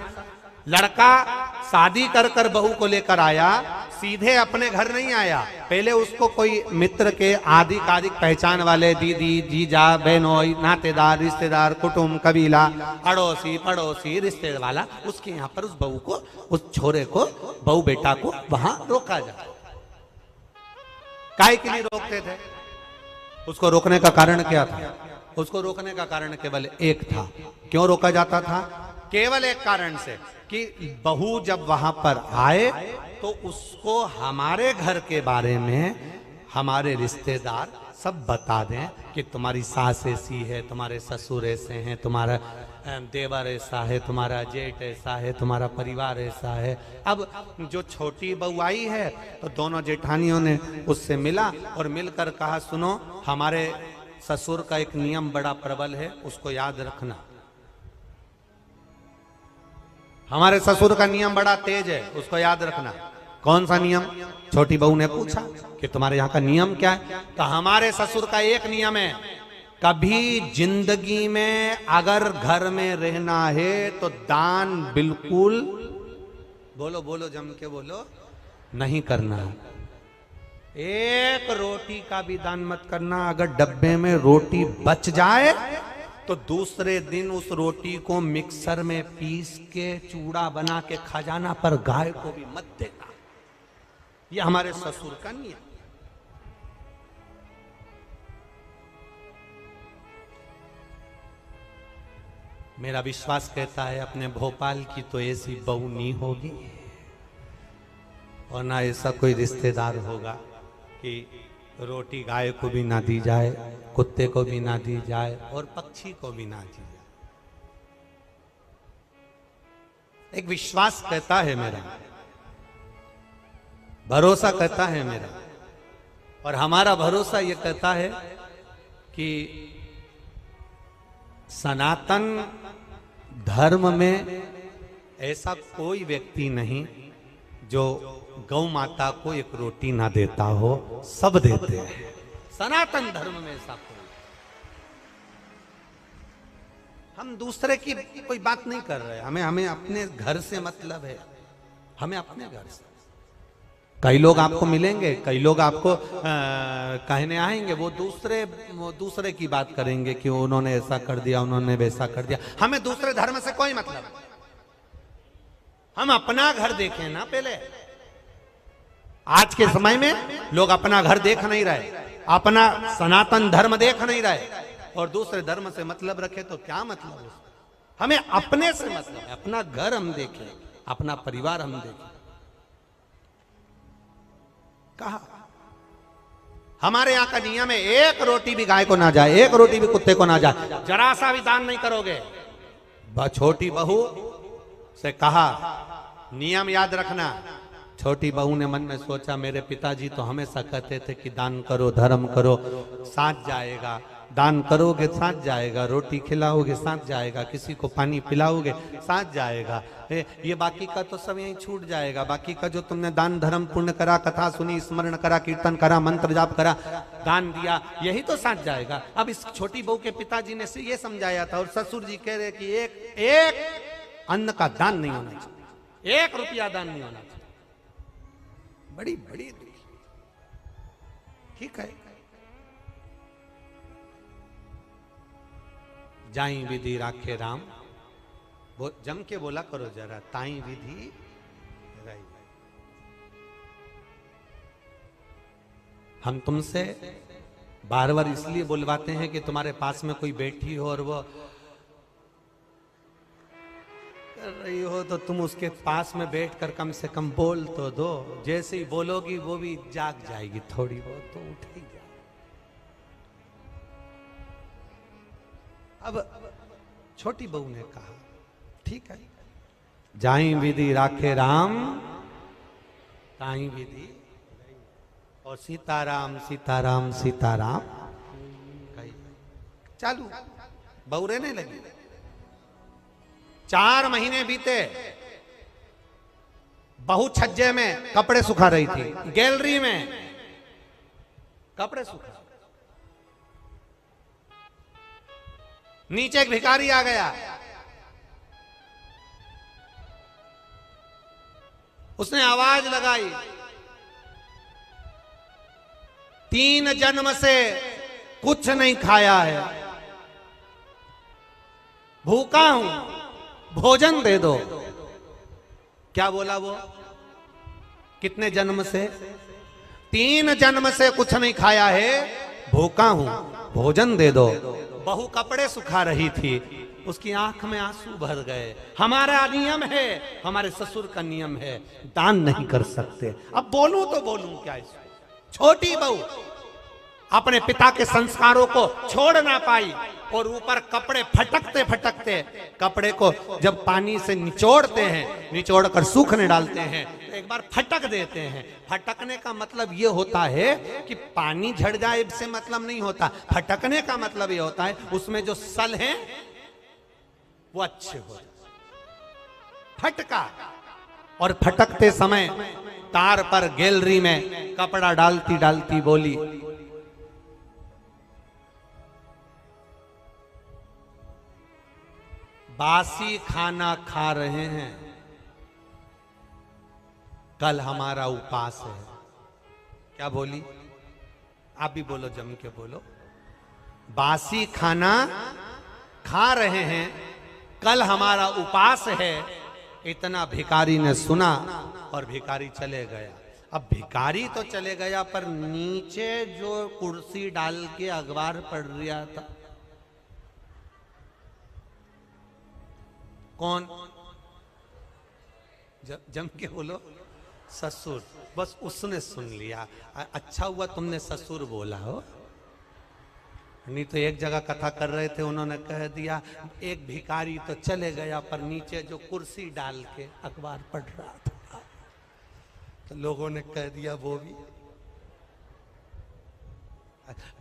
S1: लड़का शादी कर कर बहू को लेकर आया, सीधे अपने घर नहीं आया, पहले उसको कोई मित्र के आधिकारिक पहचान वाले, दीदी, जीजा, बहनोई, नातेदार, रिश्तेदार, कुटुंब, कबीला, अड़ोसी पड़ोसी, रिश्तेदार वाला, उसके यहाँ पर उस बहू को, उस छोरे को, बहू बेटा को वहां रोका जाए। काहे के लिए रोकते थे? उसको रोकने का कारण क्या था? उसको रोकने का कारण केवल एक था। क्यों रोका जाता था? केवल एक कारण से कि बहू जब वहां पर आए तो उसको हमारे घर के बारे में हमारे रिश्तेदार सब बता दें कि तुम्हारी सास ऐसी है, तुम्हारे ससुर ऐसे हैं, तुम्हारा देवर ऐसा है, तुम्हारा जेठ ऐसा है, तुम्हारा परिवार ऐसा है। अब जो छोटी बहू आई है तो दोनों जेठानियों ने उससे मिला और मिलकर कहा, सुनो, हमारे ससुर का एक नियम बड़ा प्रबल है, उसको याद रखना। हमारे ससुर का नियम बड़ा तेज है, उसको याद रखना। कौन सा नियम? छोटी बहू ने पूछा कि तुम्हारे यहाँ का नियम क्या है? तो हमारे ससुर का एक नियम है, कभी जिंदगी में अगर घर में रहना है तो दान बिल्कुल, बोलो बोलो जम के बोलो, नहीं करना है। एक रोटी का भी दान मत करना। अगर डब्बे में रोटी बच जाए तो दूसरे दिन उस रोटी को मिक्सर में पीस के चूड़ा बना के खा जाना, पर गाय को भी मत देना। ये हमारे ससुर का नियम। मेरा विश्वास कहता है अपने भोपाल की तो ऐसी बहू नहीं होगी और ना ऐसा कोई रिश्तेदार होगा कि रोटी गाय को भी ना दी जाए, कुत्ते को भी ना दी जाए और पक्षी को भी ना दी जाए। एक विश्वास कहता है मेरा, भरोसा कहता है मेरा, और हमारा भरोसा ये कहता है कि सनातन धर्म में ऐसा कोई व्यक्ति नहीं जो गौ माता को एक रोटी ना देता हो, सब देते हैं सनातन धर्म में ऐसा कोई। हम दूसरे की कोई बात नहीं कर रहे, हमें अपने घर से मतलब है, हमें अपने घर से। कई लोग आपको मिलेंगे, कई लोग आपको कहने आएंगे, वो दूसरे की बात करेंगे कि उन्होंने ऐसा कर दिया, उन्होंने वैसा कर दिया। हमें दूसरे धर्म से कोई मतलब, हम अपना घर देखें ना पहले। आज के समय में लोग अपना घर देख नहीं रहे, अपना सनातन धर्म देख नहीं रहे, और दूसरे धर्म से मतलब रखे तो क्या मतलब है? हमें अपने से मतलब है, अपना घर हम देखें, अपना परिवार हम देखें। कहा हमारे यहां का नियम है, एक रोटी भी गाय को ना जाए, एक रोटी भी कुत्ते को ना जाए, जरा सा भी दान नहीं करोगे। छोटी बहू से कहा नियम याद रखना। छोटी बहू ने मन में सोचा मेरे पिताजी तो हमेशा कहते थे कि दान करो, धर्म करो, साथ जाएगा। दान करोगे साथ जाएगा, रोटी खिलाओगे साथ जाएगा, किसी को पानी पिलाओगे साथ जाएगा, ये बाकी का तो सब यहीं छूट जाएगा। बाकी का जो तुमने दान धर्म पुण्य करा, कथा सुनी, स्मरण करा, कीर्तन करा, मंत्र जाप करा, दान दिया, यही तो साथ जाएगा। अब इस छोटी बहू के पिताजी ने ये समझाया था, और ससुर जी कह रहे कि एक अन्न का दान नहीं होना चाहिए, 1 रुपया दान नहीं होना चाहिए। बड़ी बड़ी ठीक है, जाई विधि राखे राम, वो जम के बोला करो जरा, ताई विधि राई। हम तुमसे बार बार इसलिए बुलवाते हैं कि तुम्हारे पास में कोई बैठी हो और वो कर रही हो, तो तुम उसके पास में बैठकर कम से कम बोल तो दो। जैसे ही बोलोगी वो भी जाग जाएगी, थोड़ी बहुत तो उठ ही जाए। अब छोटी बहू ने कहा ठीक है, जाई विधि राखे राम, ताई विधि, और सीताराम सीताराम सीताराम कही चालू। बहू रहने लगी। 4 महीने बीते, बहू छज्जे में कपड़े सुखा रही थी, गैलरी में कपड़े सुखा। नीचे एक भिखारी आ गया, उसने आवाज लगाई, 3 जन्म से कुछ नहीं खाया है, भूखा हूं, भोजन दे दो। क्या बोला वो? कितने जन्म से? 3 जन्म से कुछ नहीं खाया है, भूखा हूं, भोजन दे दो। बहू कपड़े सुखा रही थी, उसकी आंख में आंसू भर गए। हमारा नियम है, हमारे ससुर का नियम है, दान नहीं कर सकते। अब बोलूं तो बोलूं क्या इसमें? छोटी बहू अपने पिता के संस्कारों को छोड़ ना पाई, और ऊपर कपड़े फटकते फटकते, कपड़े को जब पानी से निचोड़ते हैं, निचोड़ कर सूखने डालते हैं, तो एक बार फटक देते हैं। फटकने का मतलब ये होता है कि पानी झड़ जाए से मतलब नहीं होता। फटकने का मतलब ये होता है उसमें जो सल हैं वो अच्छे हो। फटका, और फटकते समय तार पर गैलरी में कपड़ा डालती डालती बोली, बासी खाना खा रहे हैं, कल हमारा उपास है। क्या बोली? आप भी बोलो, जम के बोलो। बासी खाना खा रहे हैं, कल हमारा उपास है। इतना भिखारी ने सुना और भिखारी चले गया। अब भिखारी तो चले गया, पर नीचे जो कुर्सी डाल के अखबार पढ़ रहा था, कौन? जम के बोलो, ससुर। बस उसने सुन लिया। अच्छा हुआ तुमने ससुर बोला हो। नहीं तो एक जगह कथा कर रहे थे, उन्होंने कह दिया एक भिखारी तो चले गया पर नीचे जो कुर्सी डाल के अखबार पढ़ रहा था, तो लोगों ने कह दिया वो भी।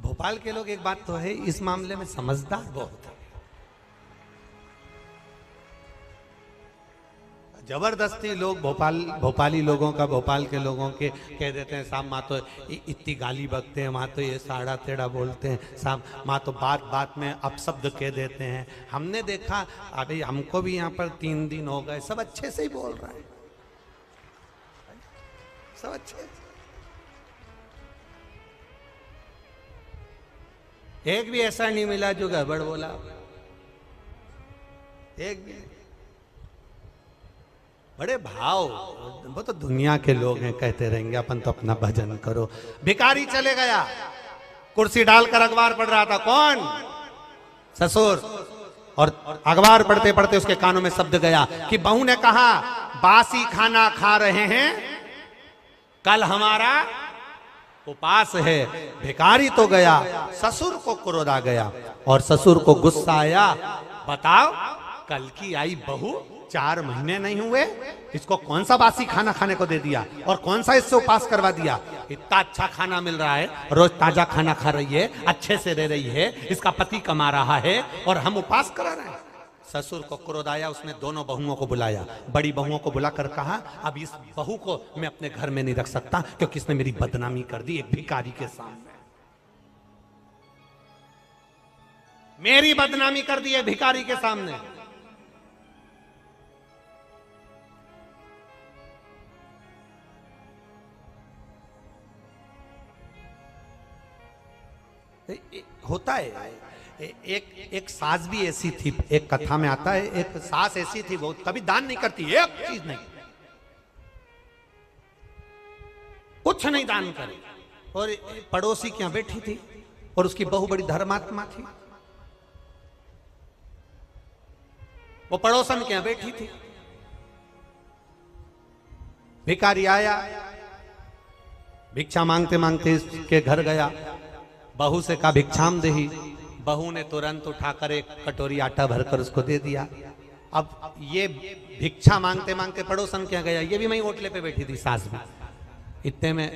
S1: भोपाल के लोग एक बात तो है, इस मामले में समझदार बहुत है। जबरदस्ती लोग भोपाली लोगों का, भोपाल के लोगों के कह देते हैं साहब माँ तो इतनी गाली बकते हैं, माँ तो ये साड़ा तेड़ा बोलते हैं, साहब माँ तो बात बात में अपशब्द कह देते हैं। हमने देखा अभी हमको भी यहाँ पर 3 दिन हो गए, सब अच्छे से ही बोल रहे हैं, सब अच्छे। एक भी ऐसा नहीं मिला जो गड़बड़ बोला, एक भी। बड़े भाव, वो तो दुनिया के लोग हैं, कहते रहेंगे अपन तो अपना भजन करो। भिखारी चले गया, कुर्सी डालकर अखबार पढ़ रहा था, कौन? ससुर। और अखबार पढ़ते पढ़ते उसके कानों में शब्द गया कि बहू ने कहा बासी खाना खा रहे हैं, कल हमारा उपास है। भिखारी तो गया, ससुर को क्रोध आ गया और ससुर को गुस्सा आया, बताओ कल की आई बहू 4 महीने नहीं हुए, इसको कौन सा बासी खाना खाने को दे दिया और कौन सा इससे उपास करवा दिया। इतना अच्छा खाना मिल रहा है, रोज ताजा खाना खा रही है, अच्छे से रह रही है, इसका पति कमा रहा है और हम उपास करा रहे हैं। ससुर को क्रोध आया, उसने दोनों बहुओं को बुलाया, बड़ी बहुओं को बुलाकर कहा अब इस बहू को मैं अपने घर में नहीं रख सकता क्योंकि इसने मेरी बदनामी कर दी एक भिखारी के सामने, मेरी बदनामी कर दी है भिखारी के सामने। होता है, एक सास भी ऐसी थी, एक कथा में आता है, एक सास ऐसी थी वो कभी दान नहीं करती, एक चीज नहीं, कुछ नहीं दान करे। और पड़ोसी के यहां बैठी थी और उसकी बहू बड़ी धर्मात्मा थी, वो पड़ोसन के यहां बैठी थी। भिखारी आया, भिक्षा मांगते मांगते इसके घर गया, बहू से कहा भिक्षाम देही, बहू ने तुरंत उठाकर एक कटोरी आटा भरकर उसको दे दिया। अब ये भिक्षा मांगते मांगते पड़ोसन क्या गया, ये भी वहीं ओटले पे बैठी थी सास भी। इतने में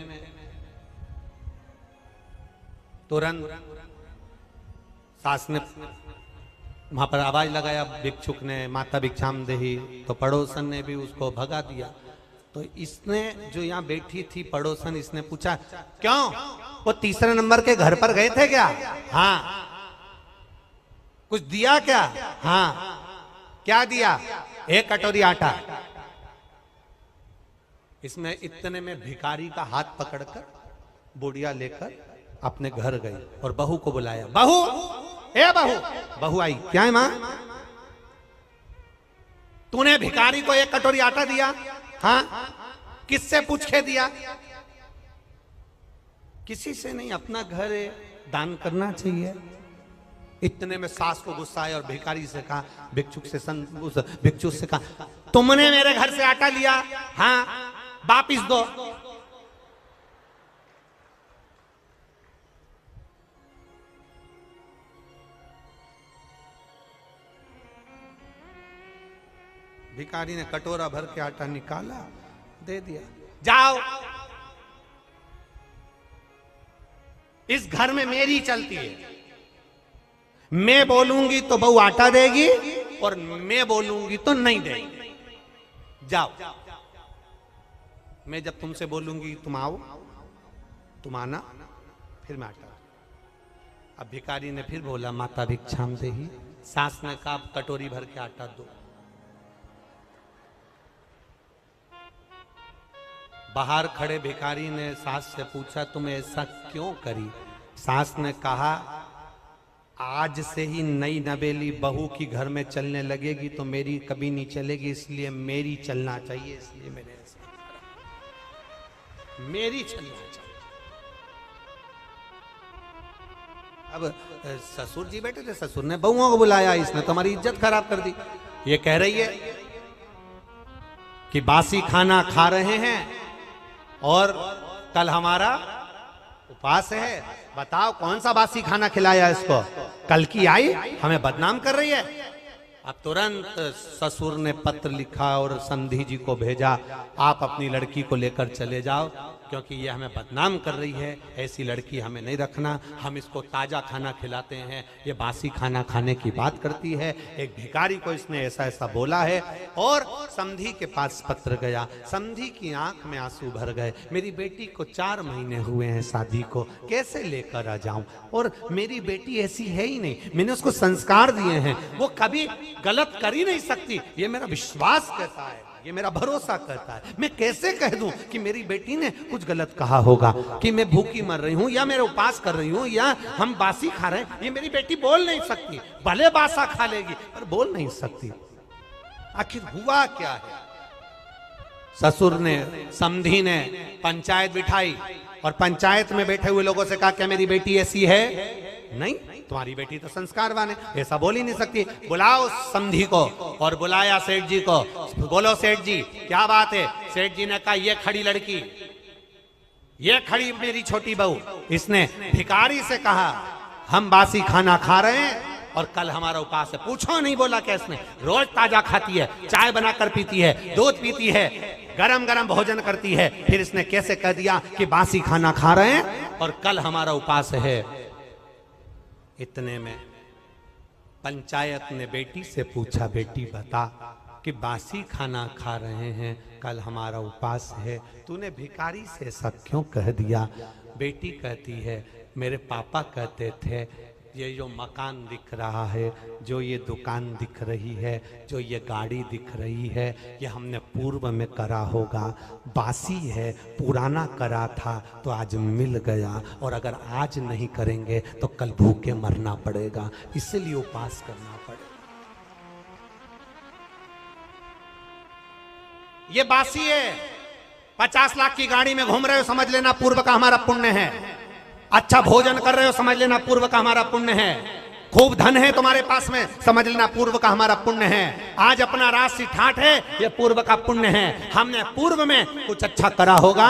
S1: तुरंत सास ने वहां पर आवाज लगाया भिक्षुक ने, माता भिक्षाम देही, तो पड़ोसन ने भी उसको भगा दिया। तो इसने जो यहाँ बैठी थी पड़ोसन, इसने पूछा क्यों वो 3रे नंबर के घर पर गए थे क्या? हाँ। कुछ दिया क्या? हाँ। क्या दिया? 1 कटोरी आटा। इसमें इतने में भिखारी का हाथ पकड़कर बुढ़िया लेकर अपने घर गई और बहू को बुलाया, बहू, ए बहू। बहू आई, क्या है मां? तूने भिखारी को 1 कटोरी आटा दिया? हाँ। किससे पूछ के दिया? किसी से नहीं, अपना घर है, दान करना चाहिए। इतने में सास को गुस्सा आया और भिखारी से कहा, भिक्षुक से कहा तुमने मेरे घर से आटा लिया? हाँ। वापिस दो। भिखारी ने कटोरा भर के आटा निकाला, दे दिया, जाओ, इस घर में मेरी चलती है, मैं बोलूंगी तो बहू आटा देगी और मैं बोलूंगी तो नहीं देगी, जाओ। मैं जब तुमसे बोलूंगी तुम आओ, तुम आना, फिर मैं आटा। अब भिखारी ने फिर बोला माता भिक्षाम देही। सास ने कहा कटोरी भर के आटा दो। बाहर खड़े भिखारी ने सास से पूछा तुम ऐसा क्यों करी? सास ने कहा आज से ही नई नवेली बहू की घर में चलने लगेगी तो मेरी कभी नहीं चलेगी, इसलिए मेरी चलना चाहिए, इसलिए मैंने ऐसा करा, मेरी चलना चाहिए। अब ससुर जी बैठे थे, ससुर ने बहुओं को बुलाया, इसने तुम्हारी इज्जत खराब कर दी। ये कह रही है कि बासी खाना खा रहे हैं और कल हमारा उपास है। बताओ कौन सा बासी खाना खिलाया इसको? कल की आई हमें बदनाम कर रही है। अब तुरंत ससुर ने पत्र लिखा और समधी जी को भेजा, आप अपनी लड़की को लेकर चले जाओ, क्योंकि ये हमें बदनाम कर रही है, ऐसी लड़की हमें नहीं रखना, हम इसको ताज़ा खाना खिलाते हैं, ये बासी खाना खाने की बात करती है। एक भिखारी को इसने ऐसा ऐसा बोला है। और समधी के पास पत्र गया, समधी की आंख में आंसू भर गए, मेरी बेटी को 4 महीने हुए हैं शादी को, कैसे लेकर आ जाऊं? और मेरी बेटी ऐसी है ही नहीं, मैंने उसको संस्कार दिए हैं, वो कभी गलत कर ही नहीं सकती, ये मेरा विश्वास कहता है, ये मेरा भरोसा करता है। मैं कैसे कह दूं कि मेरी बेटी ने कुछ गलत कहा होगा, कि मैं भूखी मर रही हूं या मेरे उपास कर रही हूं या हम बासी खा रहे हैं? ये मेरी बेटी बोल नहीं सकती, भले बासा खा लेगी पर बोल नहीं सकती। आखिर हुआ क्या है? ससुर ने, समधी ने पंचायत बिठाई और पंचायत में बैठे हुए लोगों से कहा, क्या मेरी बेटी ऐसी है? नहीं, तुम्हारी बेटी तो संस्कारवान है, ऐसा बोल ही नहीं सकती। बुलाओ समधी को। और बुलाया सेठ जी को, बोलो सेठ जी क्या बात है? सेठ जी ने कहा, ये खड़ी लड़की, ये खड़ी मेरी छोटी बहू, इसने भिखारी से कहा हम बासी खाना खा रहे हैं और कल हमारा उपास है। पूछो नहीं बोला कैसने, रोज ताजा खाती है, चाय बनाकर पीती है, दूध पीती है, गरम गरम भोजन करती है, फिर इसने कैसे कह दिया कि बासी खाना खा रहे हैं और कल हमारा उपास है? इतने में पंचायत ने बेटी से पूछा, बेटी बता कि बासी खाना खा रहे हैं, कल हमारा उपास है, तूने भिखारी से ऐसा क्यों कह दिया? बेटी कहती है, मेरे पापा कहते थे ये जो मकान दिख रहा है, जो ये दुकान दिख रही है, जो ये गाड़ी दिख रही है, ये हमने पूर्व में करा होगा, बासी है, पुराना करा था तो आज मिल गया, और अगर आज नहीं करेंगे तो कल भूखे मरना पड़ेगा, इसलिए उपास करना पड़ेगा। ये बासी है, 50 लाख की गाड़ी में घूम रहे हो, समझ लेना पूर्व का हमारा पुण्य है। अच्छा भोजन कर रहे हो, समझ लेना पूर्व का हमारा पुण्य है। खूब धन है तुम्हारे पास में, समझ लेना पूर्व का हमारा पुण्य है। आज अपना राशि ठाठ है, ये पूर्व का पुण्य है। हमने पूर्व में कुछ अच्छा करा होगा,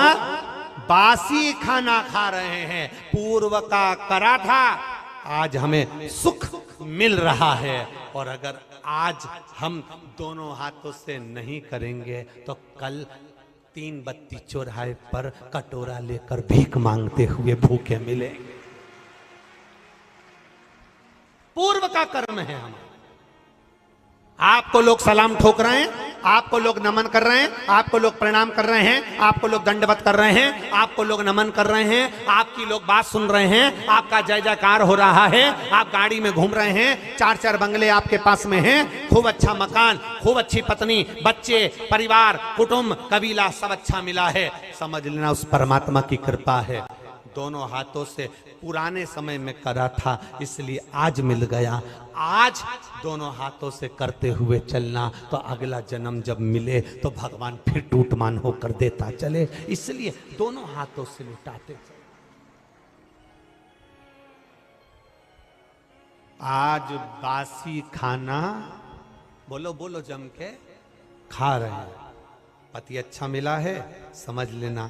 S1: बासी खाना खा रहे हैं, पूर्व का करा था, आज हमें सुख मिल रहा है। और अगर आज हम दोनों हाथों से नहीं करेंगे तो कल 3 बत्ती चौराहे पर कटोरा लेकर भीख मांगते हुए भूखे मिलेंगे। पूर्व का कर्म है हमारा। आपको लोग सलाम ठोक रहे हैं, आपको लोग नमन कर रहे हैं, आपको लोग प्रणाम कर रहे हैं, आपको लोग दंडवत कर रहे हैं, आपको लोग नमन कर रहे हैं, आपकी लोग बात सुन रहे हैं, आपका जय जयकार हो रहा है, आप गाड़ी में घूम रहे हैं, 4-4 बंगले आपके पास में हैं, खूब अच्छा मकान, खूब अच्छी पत्नी, बच्चे, परिवार, कुटुंब, कबीला सब अच्छा मिला है। समझ लेना उस परमात्मा की कृपा है। दोनों हाथों से पुराने समय में करा था, इसलिए आज मिल गया। आज दोनों हाथों से करते हुए चलना, तो अगला जन्म जब मिले तो भगवान फिर टूटमान होकर देता चले, इसलिए दोनों हाथों से लुटाते चले। आज बासी खाना, बोलो बोलो जम के खा रहे हैं। पति अच्छा मिला है, समझ लेना,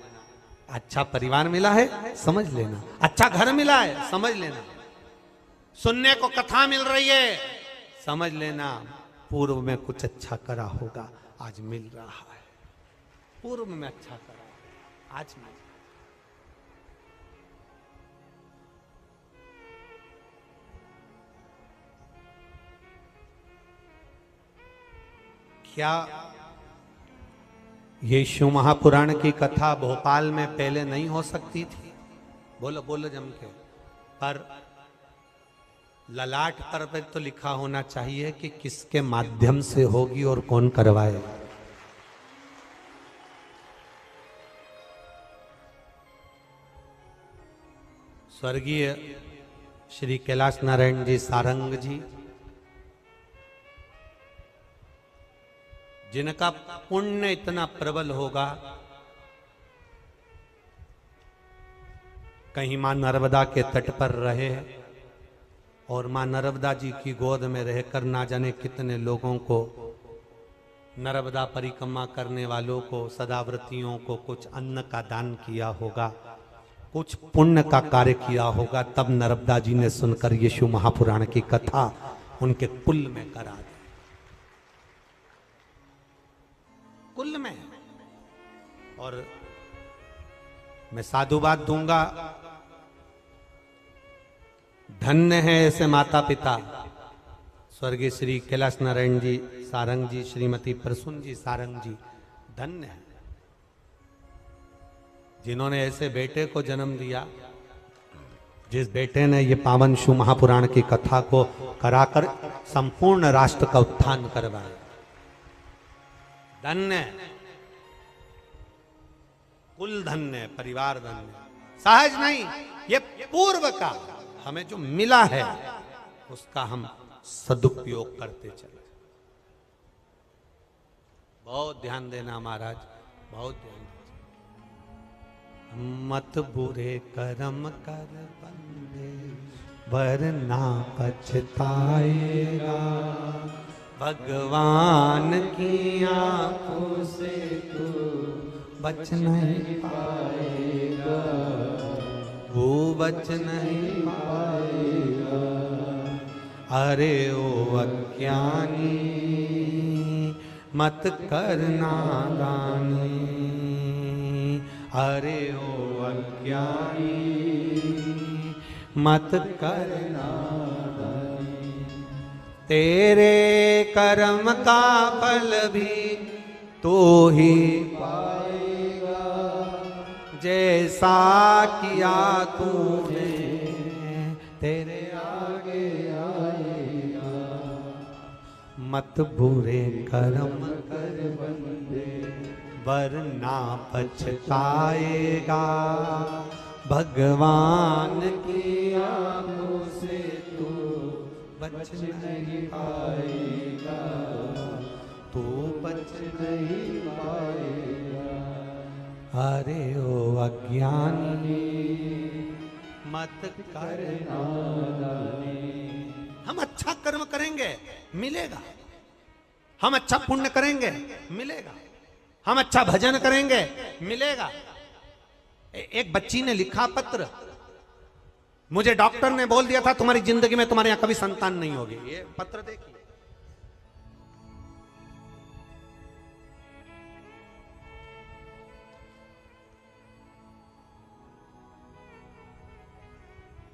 S1: अच्छा परिवार मिला है, समझ लेना, अच्छा घर मिला है, समझ लेना, सुनने को कथा मिल रही है, समझ लेना पूर्व में कुछ अच्छा करा होगा, आज मिल रहा है। पूर्व में अच्छा करा, आज मिल। क्या यीशु महापुराण की कथा भोपाल में पहले नहीं हो सकती थी? बोलो बोलो जम के। पर ललाट पर तो लिखा होना चाहिए कि किसके माध्यम से होगी और कौन करवाए। स्वर्गीय श्री कैलाश नारायण जी सारंग जी, जिनका पुण्य इतना प्रबल होगा, कहीं मां नर्मदा के तट पर रहे और मां नर्मदा जी की गोद में रहकर ना जाने कितने लोगों को, नर्मदा परिक्रमा करने वालों को, सदाव्रतियों को कुछ अन्न का दान किया होगा, कुछ पुण्य का कार्य किया होगा, तब नर्मदा जी ने सुनकर यीशु महापुराण की कथा उनके कुल में करा दी। कुल में। और मैं साधुवाद दूंगा, धन्य है ऐसे माता पिता, स्वर्गीय श्री कैलाश नारायण जी सारंग जी, श्रीमती प्रसून जी सारंग जी, धन्य है जिन्होंने ऐसे बेटे को जन्म दिया, जिस बेटे ने ये पावन शिव महापुराण की कथा को कराकर संपूर्ण राष्ट्र का उत्थान करवाया। धन्य, कुल धन्य, परिवार धन्य। सहज नहीं, ये पूर्व का हमें जो मिला है उसका हम सदुपयोग करते चले। बहुत ध्यान देना महाराज, बहुत ध्यान देना। मत बुरे कर्म कर बंदे, वरना पछताएगा। भगवान की आंखों से तू बच नहीं पाएगा, वो बच नहीं पाएगा। अरे ओ अज्ञानी मत करना दानी, अरे ओ अज्ञानी मत करना दानी। तेरे कर्म का फल भी तू ही पाएगा, जैसा किया तूने तेरे आगे आएगा। मत बुरे कर्म कर बंदे, वरना पछताएगा। भगवान की आंखों से तू बच नहीं पाएगा, तू बच नहीं पाएगा। अरे ओ अज्ञानी मत करना दानी। हम अच्छा कर्म करेंगे मिलेगा, हम अच्छा पुण्य करेंगे मिलेगा, हम अच्छा भजन करेंगे मिलेगा। एक बच्ची ने लिखा पत्र, मुझे डॉक्टर ने बोल दिया था तुम्हारी जिंदगी में तुम्हारे यहां कभी संतान नहीं होगी। ये पत्र देखिए।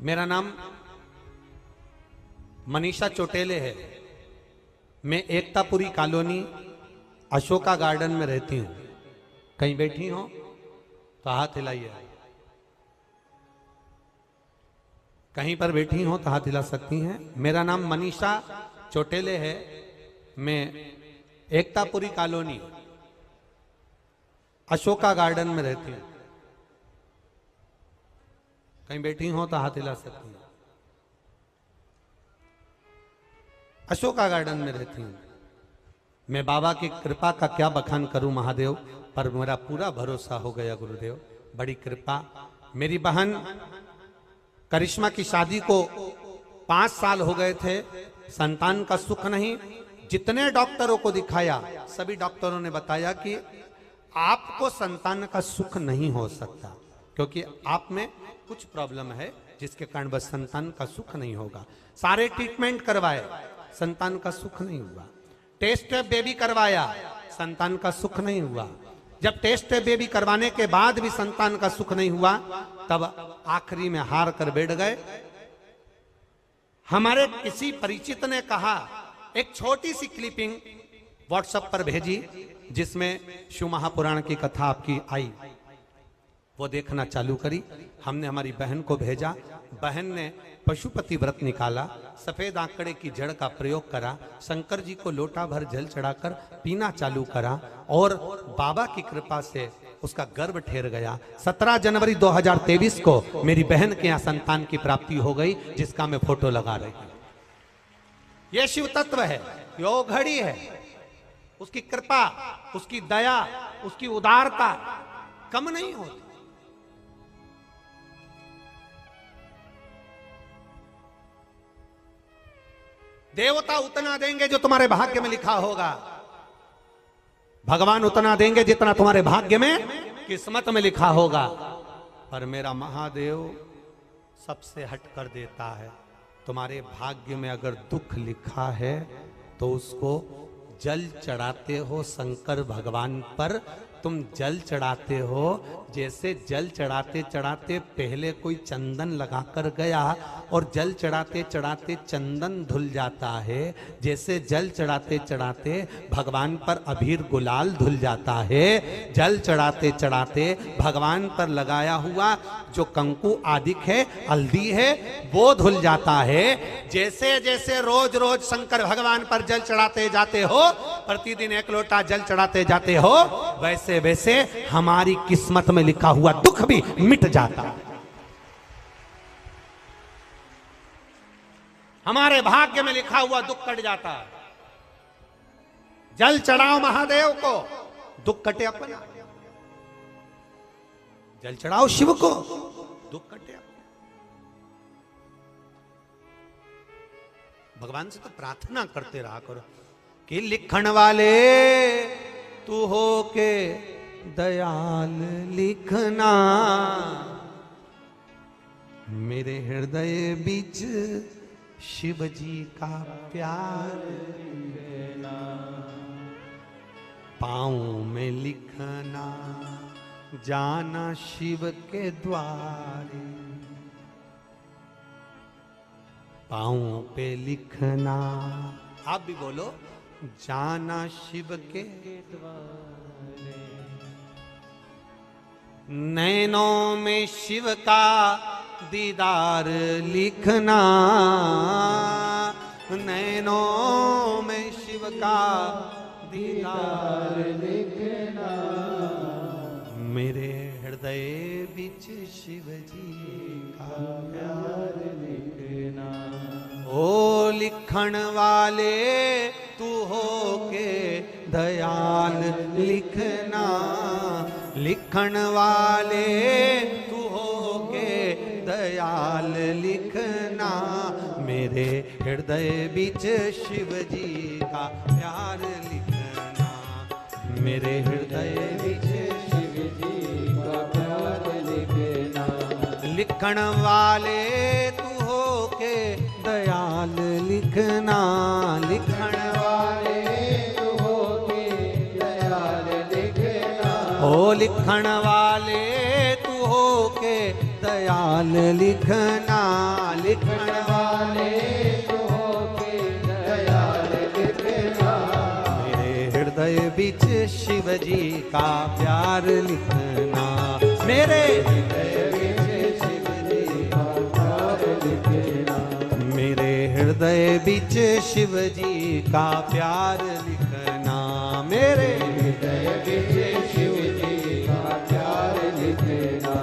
S1: मेरा नाम मनीषा चोटेले है। मैं एकतापुरी कॉलोनी अशोका गार्डन में रहती हूं। कहीं बैठी हो तो हाथ हिलाइए। कहीं पर बैठी हो तो हाथ हिला सकती हैं। मेरा नाम मनीषा चोटेले है। मैं एकतापुरी कॉलोनी अशोका गार्डन में रहती हूं। कहीं बैठी हो तो हाथ हिला सकती हैं। अशोका गार्डन में रहती हूं। मैं बाबा की कृपा का क्या बखान करूं महादेव, पर मेरा पूरा भरोसा हो गया गुरुदेव, बड़ी कृपा। मेरी बहन करिश्मा की शादी को 5 साल हो गए थे, संतान का सुख नहीं। जितने डॉक्टरों को दिखाया सभी डॉक्टरों ने बताया कि आपको संतान का सुख नहीं हो सकता, क्योंकि आप में कुछ प्रॉब्लम है जिसके कारण बस संतान का सुख नहीं होगा। सारे ट्रीटमेंट करवाए, संतान का सुख नहीं हुआ। टेस्ट बेबी करवाया, संतान का सुख नहीं हुआ। जब टेस्ट बेबी करवाने के बाद भी संतान का सुख नहीं हुआ, तब आखिरी में हार कर बैठ गए। हमारे किसी परिचित ने कहा, एक छोटी सी क्लिपिंग व्हाट्सएप पर भेजी जिसमें शिव महापुराण की कथा आपकी आई, वो देखना चालू करी। हमने हमारी बहन को भेजा। बहन ने पशुपति व्रत निकाला, सफेद आंकड़े की जड़ का प्रयोग करा, शंकर जी को लोटा भर जल चढ़ाकर पीना चालू करा और बाबा की कृपा से उसका गर्भ ठहर गया। 17 जनवरी 2023 को मेरी बहन के यहाँ संतान की प्राप्ति हो गई, जिसका मैं फोटो लगा रही हूं। यह शिव तत्व है, यो घड़ी है। उसकी कृपा, उसकी दया, उसकी उदारता कम नहीं होती। देवता उतना देंगे जो तुम्हारे भाग्य में लिखा होगा, भगवान उतना देंगे जितना तुम्हारे भाग्य में किस्मत में लिखा होगा। पर मेरा महादेव सबसे हट कर देता है। तुम्हारे भाग्य में अगर दुख लिखा है तो उसको जल चढ़ाते हो शंकर भगवान पर। तुम जल चढ़ाते हो, जैसे जल चढ़ाते चढ़ाते पहले कोई चंदन लगाकर गया और जल चढ़ाते चढ़ाते चंदन धुल जाता है, जैसे जल चढ़ाते चढ़ाते भगवान पर अबीर गुलाल धुल जाता है, जल चढ़ाते चढ़ाते भगवान पर लगाया हुआ जो कंकु आदि है, हल्दी है, वो धुल जाता है। जैसे जैसे रोज रोज शंकर भगवान पर जल चढ़ाते जाते हो, प्रतिदिन एक लोटा जल चढ़ाते जाते हो, वैसे वैसे हमारी किस्मत में लिखा हुआ दुख भी मिट जाता है। हमारे भाग्य में लिखा हुआ दुख कट जाता है। जल चढ़ाओ महादेव को, दुख कटे अपना। जल चढ़ाओ शिव को, दुख कटे अपना। भगवान से तो प्रार्थना करते रहा करो कि लिखण वाले तू हो के दयाल लिखना, मेरे हृदय बीच शिव जी का प्यार लिखना, पाँव में लिखना जाना शिव के द्वारे, पाँव पे लिखना। आप भी बोलो, जाना शिव के द्वारे, नैनों में शिव का दीदार लिखना, नैनों में शिव का दीदार लिखना, मेरे हृदय बीच शिव जी का प्यार लिखना। ओ लिखण वाले तू हो के दयाल लिखना, लिखण वाले तू हो के दयाल लिखना, मेरे हृदय बीच शिव जी का प्यार लिखना, मेरे हृदय बीच शिव जी का प्यार लिखना। लिखण वाले तू हो के दयाल लिखना, लिखण वाले तू हो के दयाल लिखना, ओ लिखण वाले तू हो के दयाल लिखना, लिखण वाले तू हो के दयाल लिखना, मेरे हृदय बीच शिव जी का प्यार लिखना, मेरे हृदय बीच शिव जी का प्यार लिखना, मेरे हृदय बीच शिव जी का प्यार लिखना, मेरे हृदय बीच शिव जी का प्यार लिखना।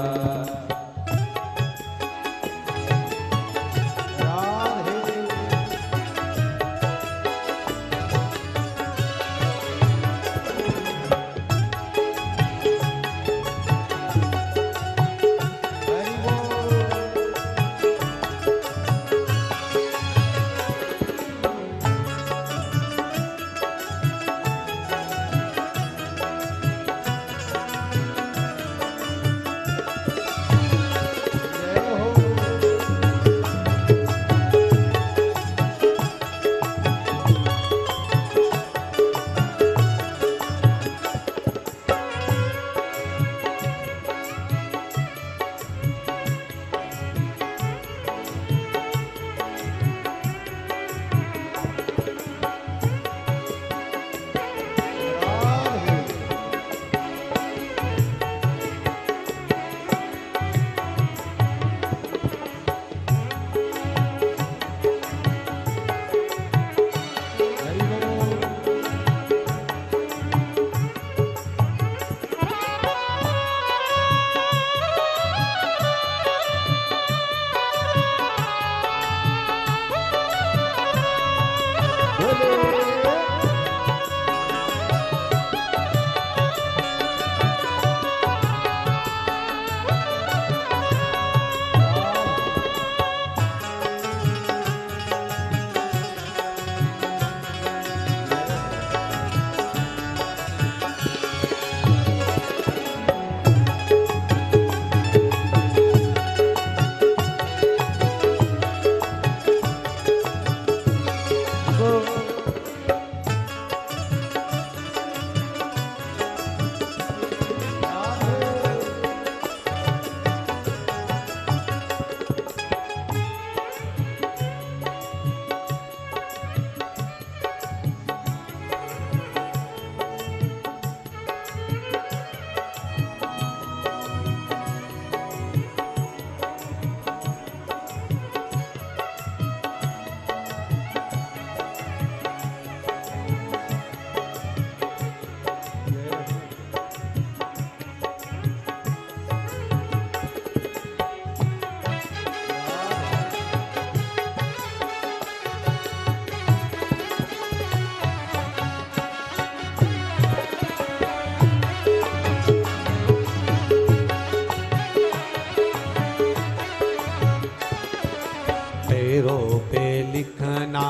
S1: पैरों पे लिखना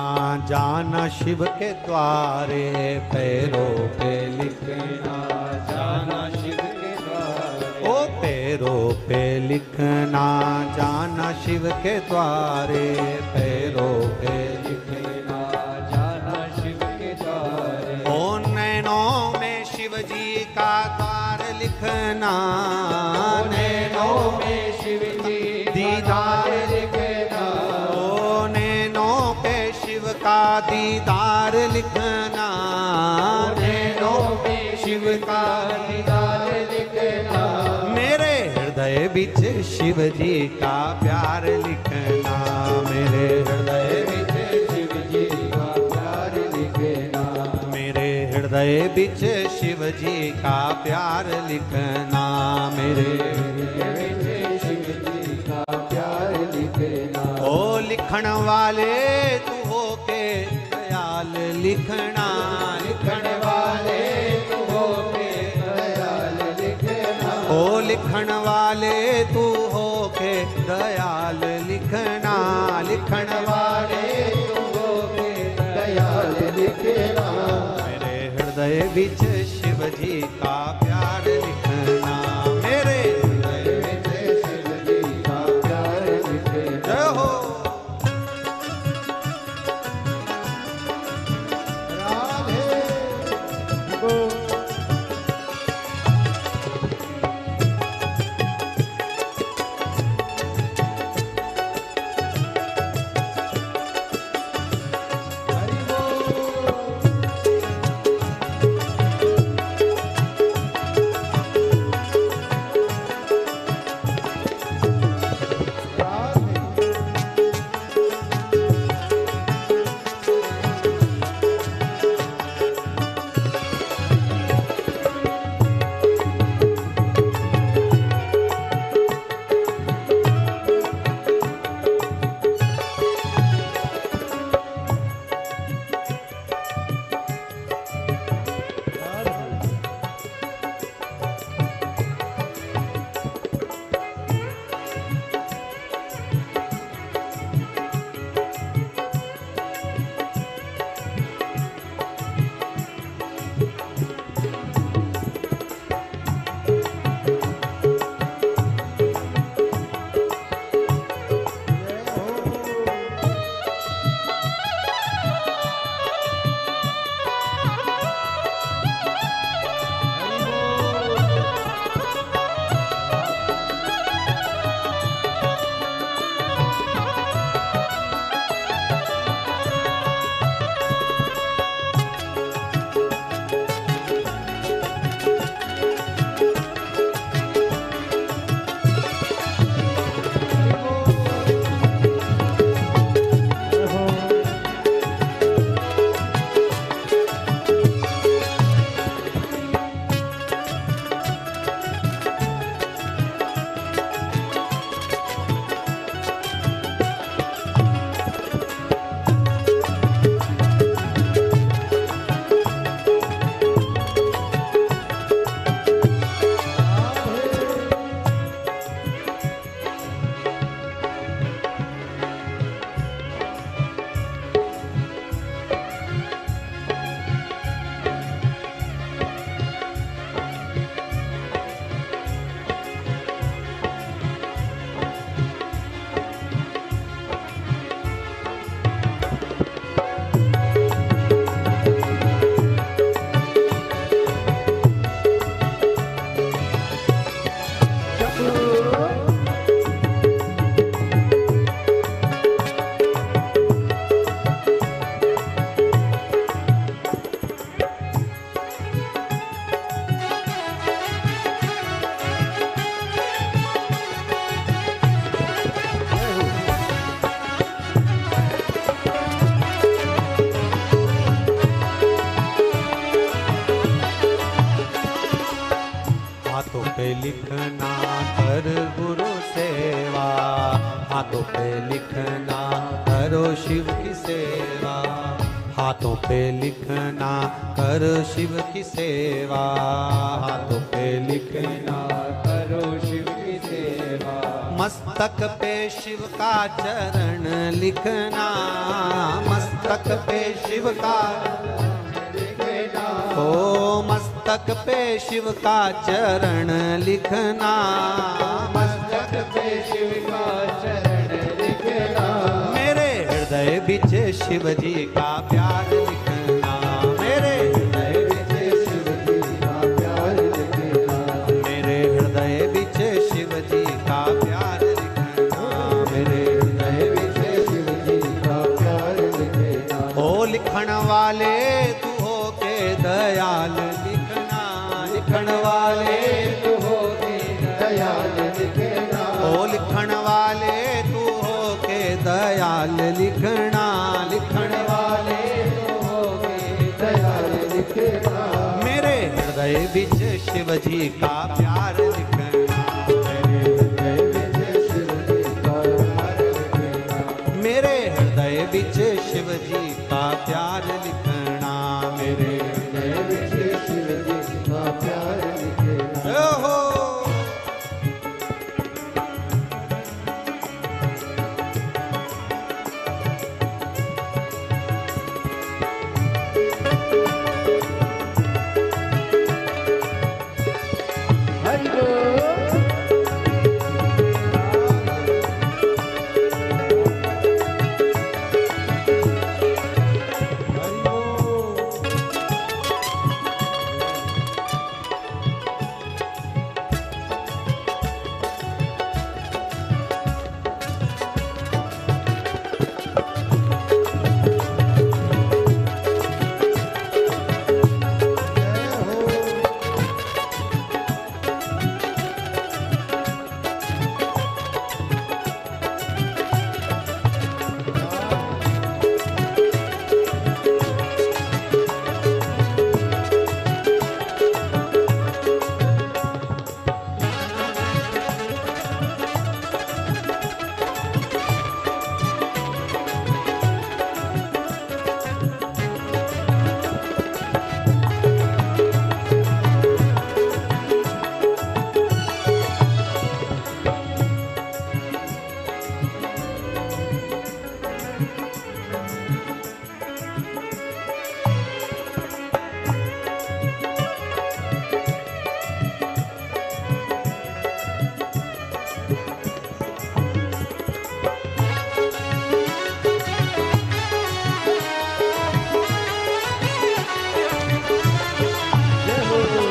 S1: जाना शिव के द्वारे, पैरों पे लिखना जाना शिव के द्वारे, ओ पैरों पे लिखना जाना शिव के द्वारे, पैरों पे लिखना जाना शिव के द्वारे, ओ नैनों में शिव जी का द्वार लिखना, नैनों में शिव जी दीदार लिखना, ओ नैनों पे शिव का दीदार लिखना, नैनों में शिव का दीदार लिखना, मेरे हृदय बिच शिव जी का प्यार लिखना, मेरे हृदय बिच शिव जी का प्यार लिखना, मेरे हृदय बिच शिव जी का प्यार लिखना, मेरे हृदय बिच शिव जी का प्यार लिखना, ओ लिखण वाले तू होके दयाल लिखना, लिखण वाले तू होके दयाल लिखना, ओ लिखण वाले तू होके दयाल लिखना, लिखण वाले तू होके दयाल लिखना, मेरे हृदय बिच शिव जी का प्यार लिखना, मेरे हृदय बिच शिव जी का प्यार लिखना। जय हो लिखना कर गुरु सेवा, हाथों पे लिखना करो शिव की सेवा, हाथों पे लिखना करो शिव की सेवा, हाथों पे लिखना
S2: करो शिव की सेवा।
S1: मस्तक पे शिव का चरण लिखना, मस्तक पे शिव का
S2: लिखना,
S1: ओ मस्तक पे शिव का चरण लिखना,
S2: मस्तक पे शिव का चरण लिखना,
S1: मेरे हृदय बिच शिव जी का प्यार लिखना, मेरे हृदय बिच
S2: शिव जी का प्यार लिखना,
S1: मेरे हृदय बिच शिव जी का प्यार लिखना, मेरे
S2: हृदय विच शिव जी का प्यार लिखना।
S1: ओ लिखण वाले तू हो के दयाल लिखना, लिखण वाले
S2: तू हो के दयाल लिखना,
S1: ओ लिखण वाले तू हो के दयाल लिखना, लिखण
S2: वाले तू हो के दयाल लिखना,
S1: मेरे हृदय बिच शिव जी का प्यार लिखना,
S2: मेरे हृदय विच शिव जी का प्यार लिखना,
S1: मेरे हृदय बिच शिव जी का प्यार लिखना, मेरे
S2: हृदय विच शिव जी का प्यार लिखना।
S1: ओहो
S2: हरि बोल। हरि बोल। जय हो। जय हो।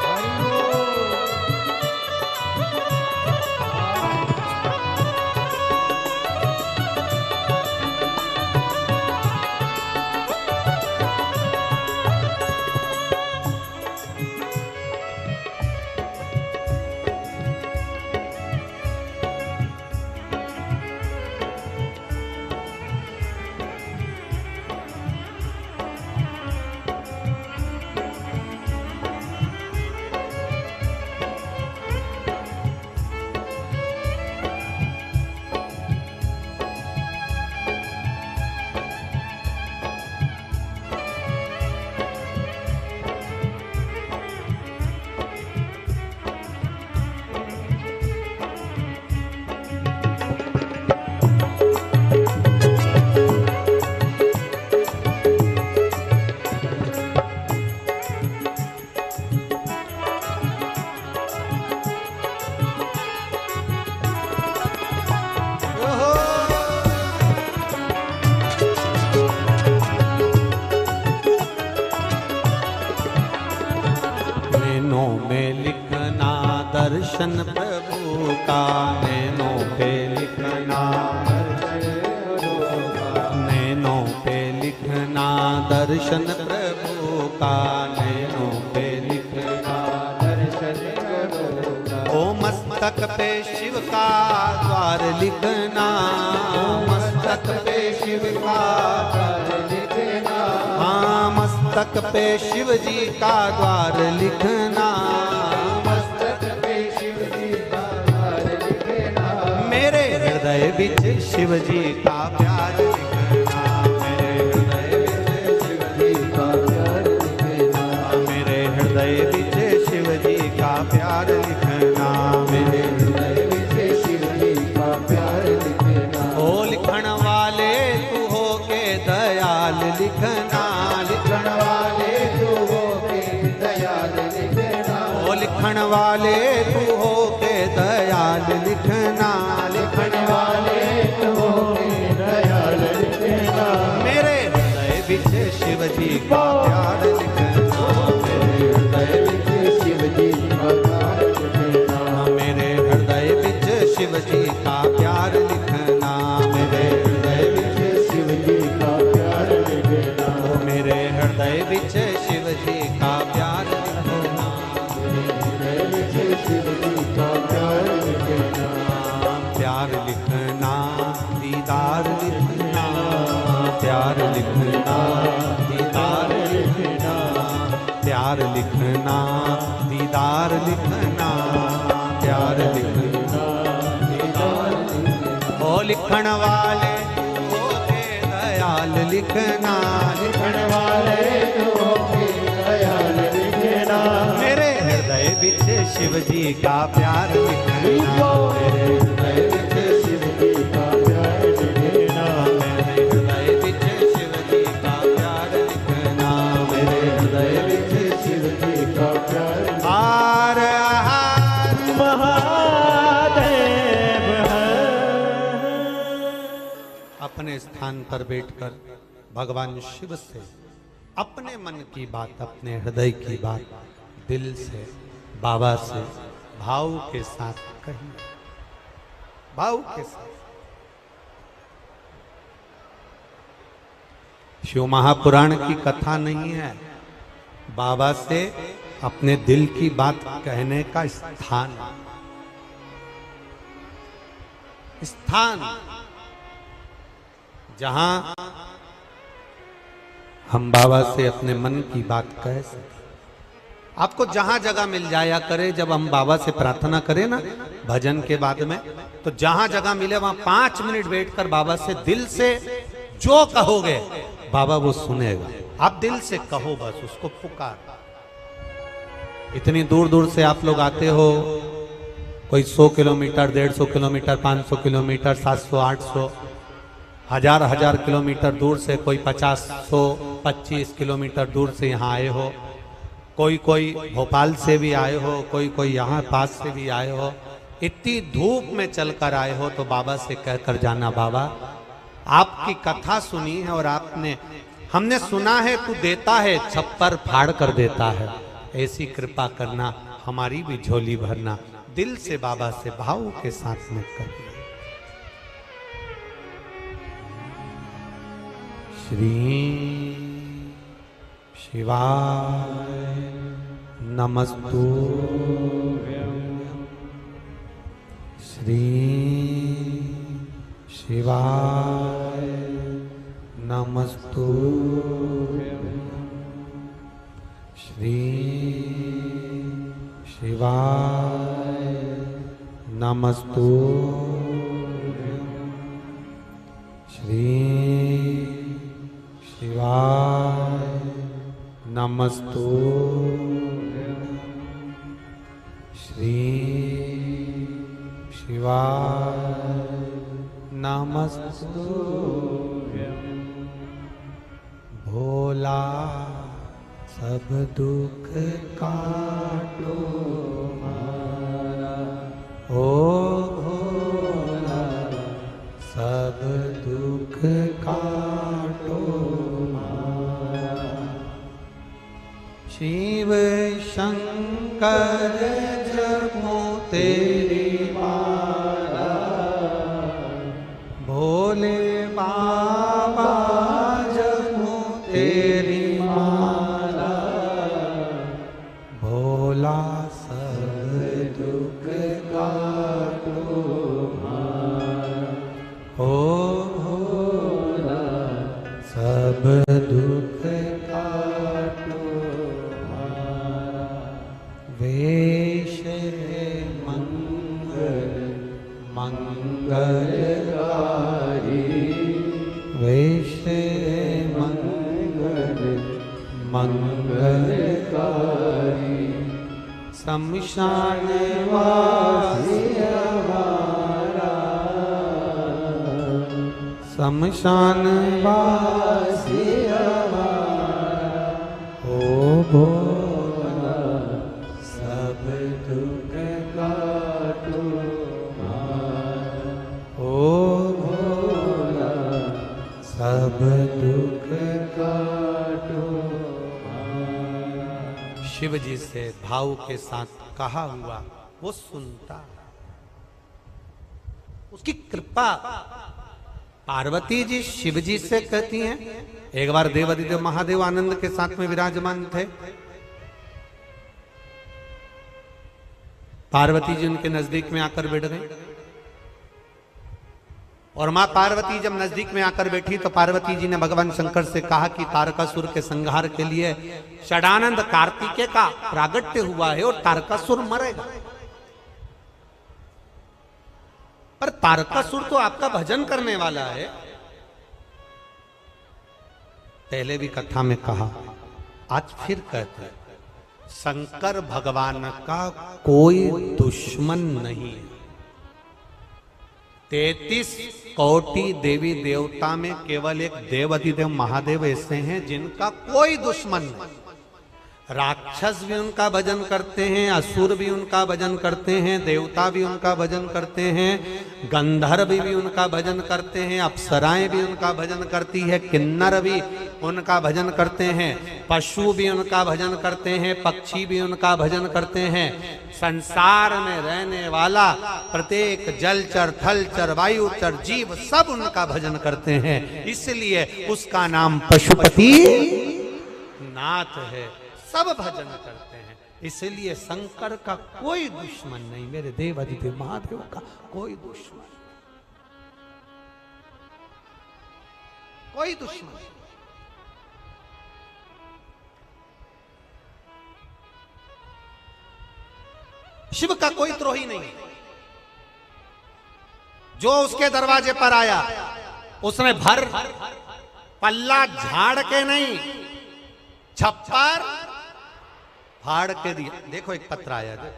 S2: हरि बोल। नैनों में लिखना दर्शन प्रभु का, नैनों पे लिखना, नैनों पे लिखना दर्शन प्रभु का, नैनों पे लिखना दर्शन करो।
S1: ओ मस्तक पे शिव का प्यार लिखना, मस्तक पे शिव का
S2: प्यार लिखना,
S1: हाँ मस्तक पे शिव जी का द्वार लिखना,
S2: मस्तक पे शिव जी का प्यार लिखना,
S1: मेरे हृदय बिच शिव जी का प्यार लिखना, मेरे हृदय बिच शिव जी
S2: का प्यार लिखना,
S1: मेरे हृदय बिच शिव जी का प्यार लिखना, मेरे
S2: हृदय में शिव जी का प्यार लिखना,
S1: ओ लिखण वाले तू हो के दयाल लिखना,
S2: लिखण वाले तू हो के दयाल लिखना,
S1: ओ लिखण वाले तू हो के दयाल लिखना,
S2: लिखण वाले तू हो के दयाल लिखना,
S1: मेरे हृदय बिच शिव जी का प्यार लिखना,
S2: मेरे हृदय में शिव जी का प्यार लिखना,
S1: मेरे हृदय बिच शिव जी का प्यार लिखना, मेरे
S2: हृदय में शिव जी का प्यार लिखना,
S1: मेरे हृदय बिच शिव जी का प्यार लिखना,
S2: हृदय में शिव जी का प्यार लिखना,
S1: प्यार लिखना दीदार लिखना, प्यार लिखना दीदार लिखना, प्यार लिखना दीदार लिखना, प्यार लिखना दीदार लिखना, ओ लिखण वाले ओ के दयाल लिखना,
S2: लिखण वाले तू हो के दयाल लिखना,
S1: मेरे हृदय बिच शिव जी का प्यार लिखना,
S2: मेरे हृदय में शिव जी का प्यार लिखना,
S1: मेरे हृदय बिच शिव जी का प्यार लिखना,
S2: मेरे हृदय में शिव जी का प्यार लिखना,
S1: हार हार
S2: महादेव है।
S1: अपने स्थान पर बैठकर भगवान शिव से अपने मन की बात, अपने हृदय की बात दिल से बाबा से भाव के साथ कही, भाव के साथ। शिव महापुराण की कथा नहीं है, बाबा से अपने दिल की बात कहने का स्थान, स्थान जहां हम बाबा से अपने मन की बात कह सके। आपको जहां जगह मिल जाया करे, जब हम बाबा से प्रार्थना करें ना भजन के बाद में, तो जहां जगह मिले वहां 5 मिनट बैठकर बाबा से दिल से जो कहोगे बाबा वो सुनेगा। आप दिल से कहो, बस उसको पुकार। इतनी दूर दूर से आप लोग आते हो, कोई 100 किलोमीटर, 150 किलोमीटर, 500 किलोमीटर, 700, 800, हजार किलोमीटर दूर से, कोई 50, 100, 25 किलोमीटर दूर से यहाँ आए हो, कोई भोपाल से भी आए हो, कोई यहाँ पास से भी आए हो। इतनी धूप में चलकर आए हो तो बाबा से कहकर जाना, बाबा आपकी कथा सुनी है और हमने सुना है तू देता है, छप्पर फाड़ कर देता है, ऐसी कृपा करना, हमारी भी झोली भरना। दिल से बाबा से भाव के साथ में करिए। श्री शिवाय नमस्तुभ्यं, श्री शिवाय नमस्तुभ्यं, श्री शिवाय नमस्तुभ्यं, श्री शिवाय नमस्तुभ्यं, श्री शिवाय नमस्तुभ्यं। भोला सब दुख काटो हमारा, ओ भोला सब दुख काटो हमारा। शिव शंकर जपो तेरी माला, भोले बाबा जपो तेरी माला, भोला सब दुख काटो हमारा। वेश मंगल मंगलकारी, वेश मंगल मंगलकारी, शमशान वासी हमारा, शमशान वासी हमारा, ओ भोला सब दुख काटो हमारा, ओ भोला सब दुख काटो हमारा। शिव जी से भाव के साथ कहा हुआ वो सुनता, उसकी कृपा। पार्वती जी शिव जी से कहती हैं। एक बार देवादिदेव महादेव आनंद के साथ में विराजमान थे। पार्वती जी उनके नजदीक में आकर बैठ गई और मां पार्वती जब नजदीक में आकर बैठी तो पार्वती जी ने भगवान शंकर से कहा कि तारकासुर के संहार के लिए षडानंद कार्तिकेय का प्रागट्य हुआ है और तारकासुर मरेगा। पर तारकासुर तो आपका भजन करने वाला है। पहले भी कथा में कहा, आज फिर कहते हैं, शंकर भगवान का कोई दुश्मन नहीं है। 33 कोटि देवी देवता में केवल एक देवाधिदेव महादेव ऐसे हैं जिनका कोई दुश्मन नहीं। राक्षस भी उनका भजन करते हैं, असुर भी उनका भजन करते हैं, देवता भी उनका भजन करते हैं, गंधर्व भी उनका भजन करते हैं, अप्सराएं भी उनका भजन करती है, किन्नर भी उनका भजन करते हैं, पशु भी उनका भजन करते हैं, पक्षी भी उनका भजन करते हैं। संसार में रहने वाला प्रत्येक जलचर थलचर वायुचर जीव सब उनका भजन करते हैं। इसलिए उसका नाम पशुपति नाथ है। सब भजन करते हैं, इसलिए शंकर का कोई दुश्मन नहीं। मेरे देवाधिदेव महादेव का कोई दुश्मन, कोई दुश्मन। शिव का कोई द्रोही नहीं। जो उसके दरवाजे पर आया उसने भर पल्ला झाड़ के नहीं, छप्पर फाड़ के दिया। देखो एक पत्र आया है,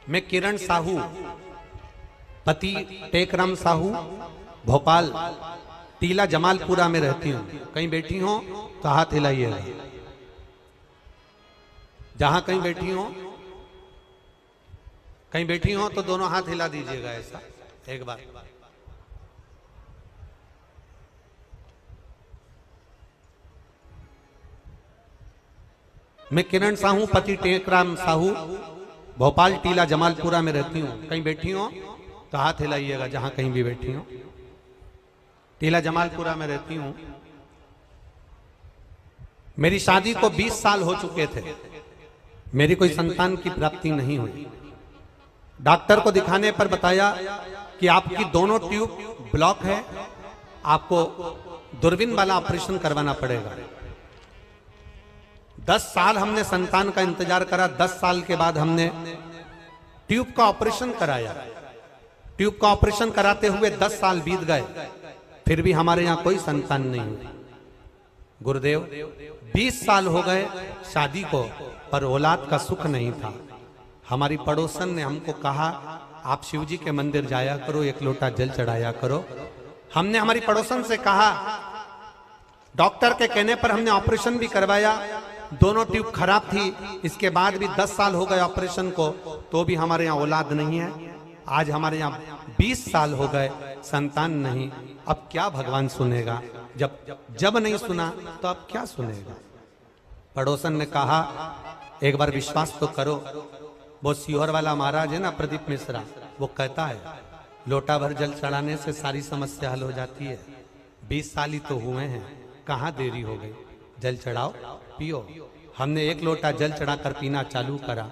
S1: मैं किरण साहू पति टेकराम साहू भोपाल टीला जमालपुरा में रहती हूं। कहीं बैठी हो तो हाथ हिलाइएगा। जहां कहीं बैठी हो, कहीं बैठी हो तो दोनों हाथ हिला दीजिएगा ऐसा एक बार। मैं किरण साहू पति टेकराम साहू भोपाल टीला जमालपुरा में रहती हूँ। कहीं बैठी हो तो हाथ हिलाइएगा जहां कहीं भी बैठी हो। टीला जमालपुरा में रहती हूँ। मेरी शादी को 20 साल हो चुके थे। मेरी कोई संतान की प्राप्ति नहीं हुई। डॉक्टर को दिखाने पर बताया कि आपकी दोनों ट्यूब ब्लॉक है, आपको दूरबीन वाला ऑपरेशन करवाना पड़ेगा। 10 साल हमने संतान का इंतजार करा। 10 साल के बाद हमने ट्यूब का ऑपरेशन कराया। ट्यूब का ऑपरेशन कराते हुए 10 साल बीत गए, फिर भी हमारे यहाँ कोई संतान नहीं हुई। गुरुदेव 20 साल हो गए शादी को, पर औलाद का सुख नहीं था। हमारी पड़ोसन ने हमको कहा, आप शिव जी के मंदिर जाया करो, 1 लोटा जल चढ़ाया करो। हमने हमारी पड़ोसन से कहा, डॉक्टर के कहने पर हमने ऑपरेशन भी करवाया। दोनों ट्यूब खराब थी। इसके बाद भी 10 साल हो गए ऑपरेशन को, तो भी हमारे यहाँ औलाद नहीं है। आज हमारे यहाँ 20 साल हो गए, संतान नहीं। अब क्या भगवान सुनेगा? जब नहीं सुना तो अब क्या सुनेगा? पड़ोसन ने कहा, एक बार विश्वास तो करो। वो सीहोर वाला महाराज है ना, प्रदीप मिश्रा, वो कहता है लोटा भर जल चढ़ाने से सारी समस्या हल हो जाती है। 20 साल ही तो हुए हैं, कहाँ देरी हो गई? जल चढ़ाओ, पियो। हमने 1 लोटा जल चढ़ाकर पीना चालू करा।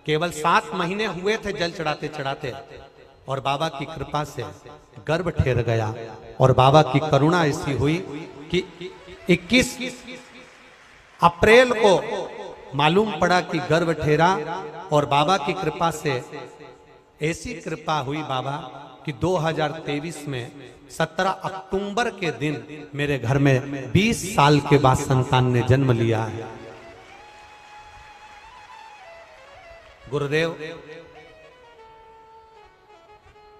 S1: केवल 7 महीने हुए थे जल चढ़ाते चढ़ाते, और बाबा की कृपा से गर्भ ठहर गया। और बाबा की करुणा ऐसी हुई कि 21 अप्रैल को मालूम पड़ा कि गर्भ ठहरा, और बाबा की कृपा से ऐसी कृपा हुई बाबा कि 2023 में 17 अक्टूबर के दिन मेरे घर में 20 साल के बाद संतान ने जन्म लिया है। गुरुदेव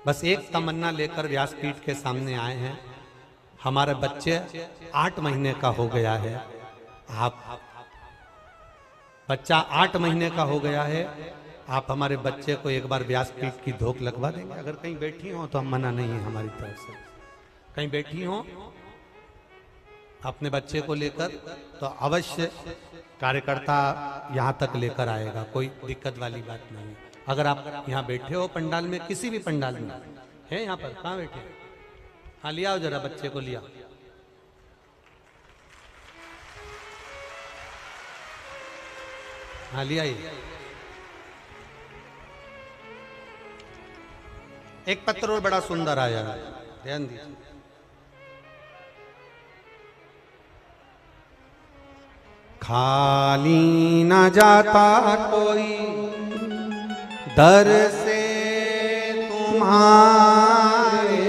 S1: बस एक तमन्ना लेकर व्यासपीठ के सामने आए हैं। हमारे बच्चे 8 महीने का हो गया है। आप बच्चा 8 महीने का हो गया है। आप हमारे बच्चे को एक बार व्यासपीठ की धोख लगवा देंगे? अगर कहीं बैठी हो तो हम मना नहीं है हमारी तरफ से। कहीं बैठी हो अपने बच्चे को लेकर तो अवश्य कार्यकर्ता यहाँ तक लेकर आएगा, कोई दिक्कत वाली बात नहीं। अगर आप यहाँ बैठे हो पंडाल में, किसी भी पंडाल में है, यहाँ पर कहाँ बैठे? हाँ लिया हो जरा बच्चे को, लिया। हाँ लिया। एक पत्र और बड़ा सुंदर आया है, ध्यान दीजिए। खाली न जाता कोई दर से तुम्हारे,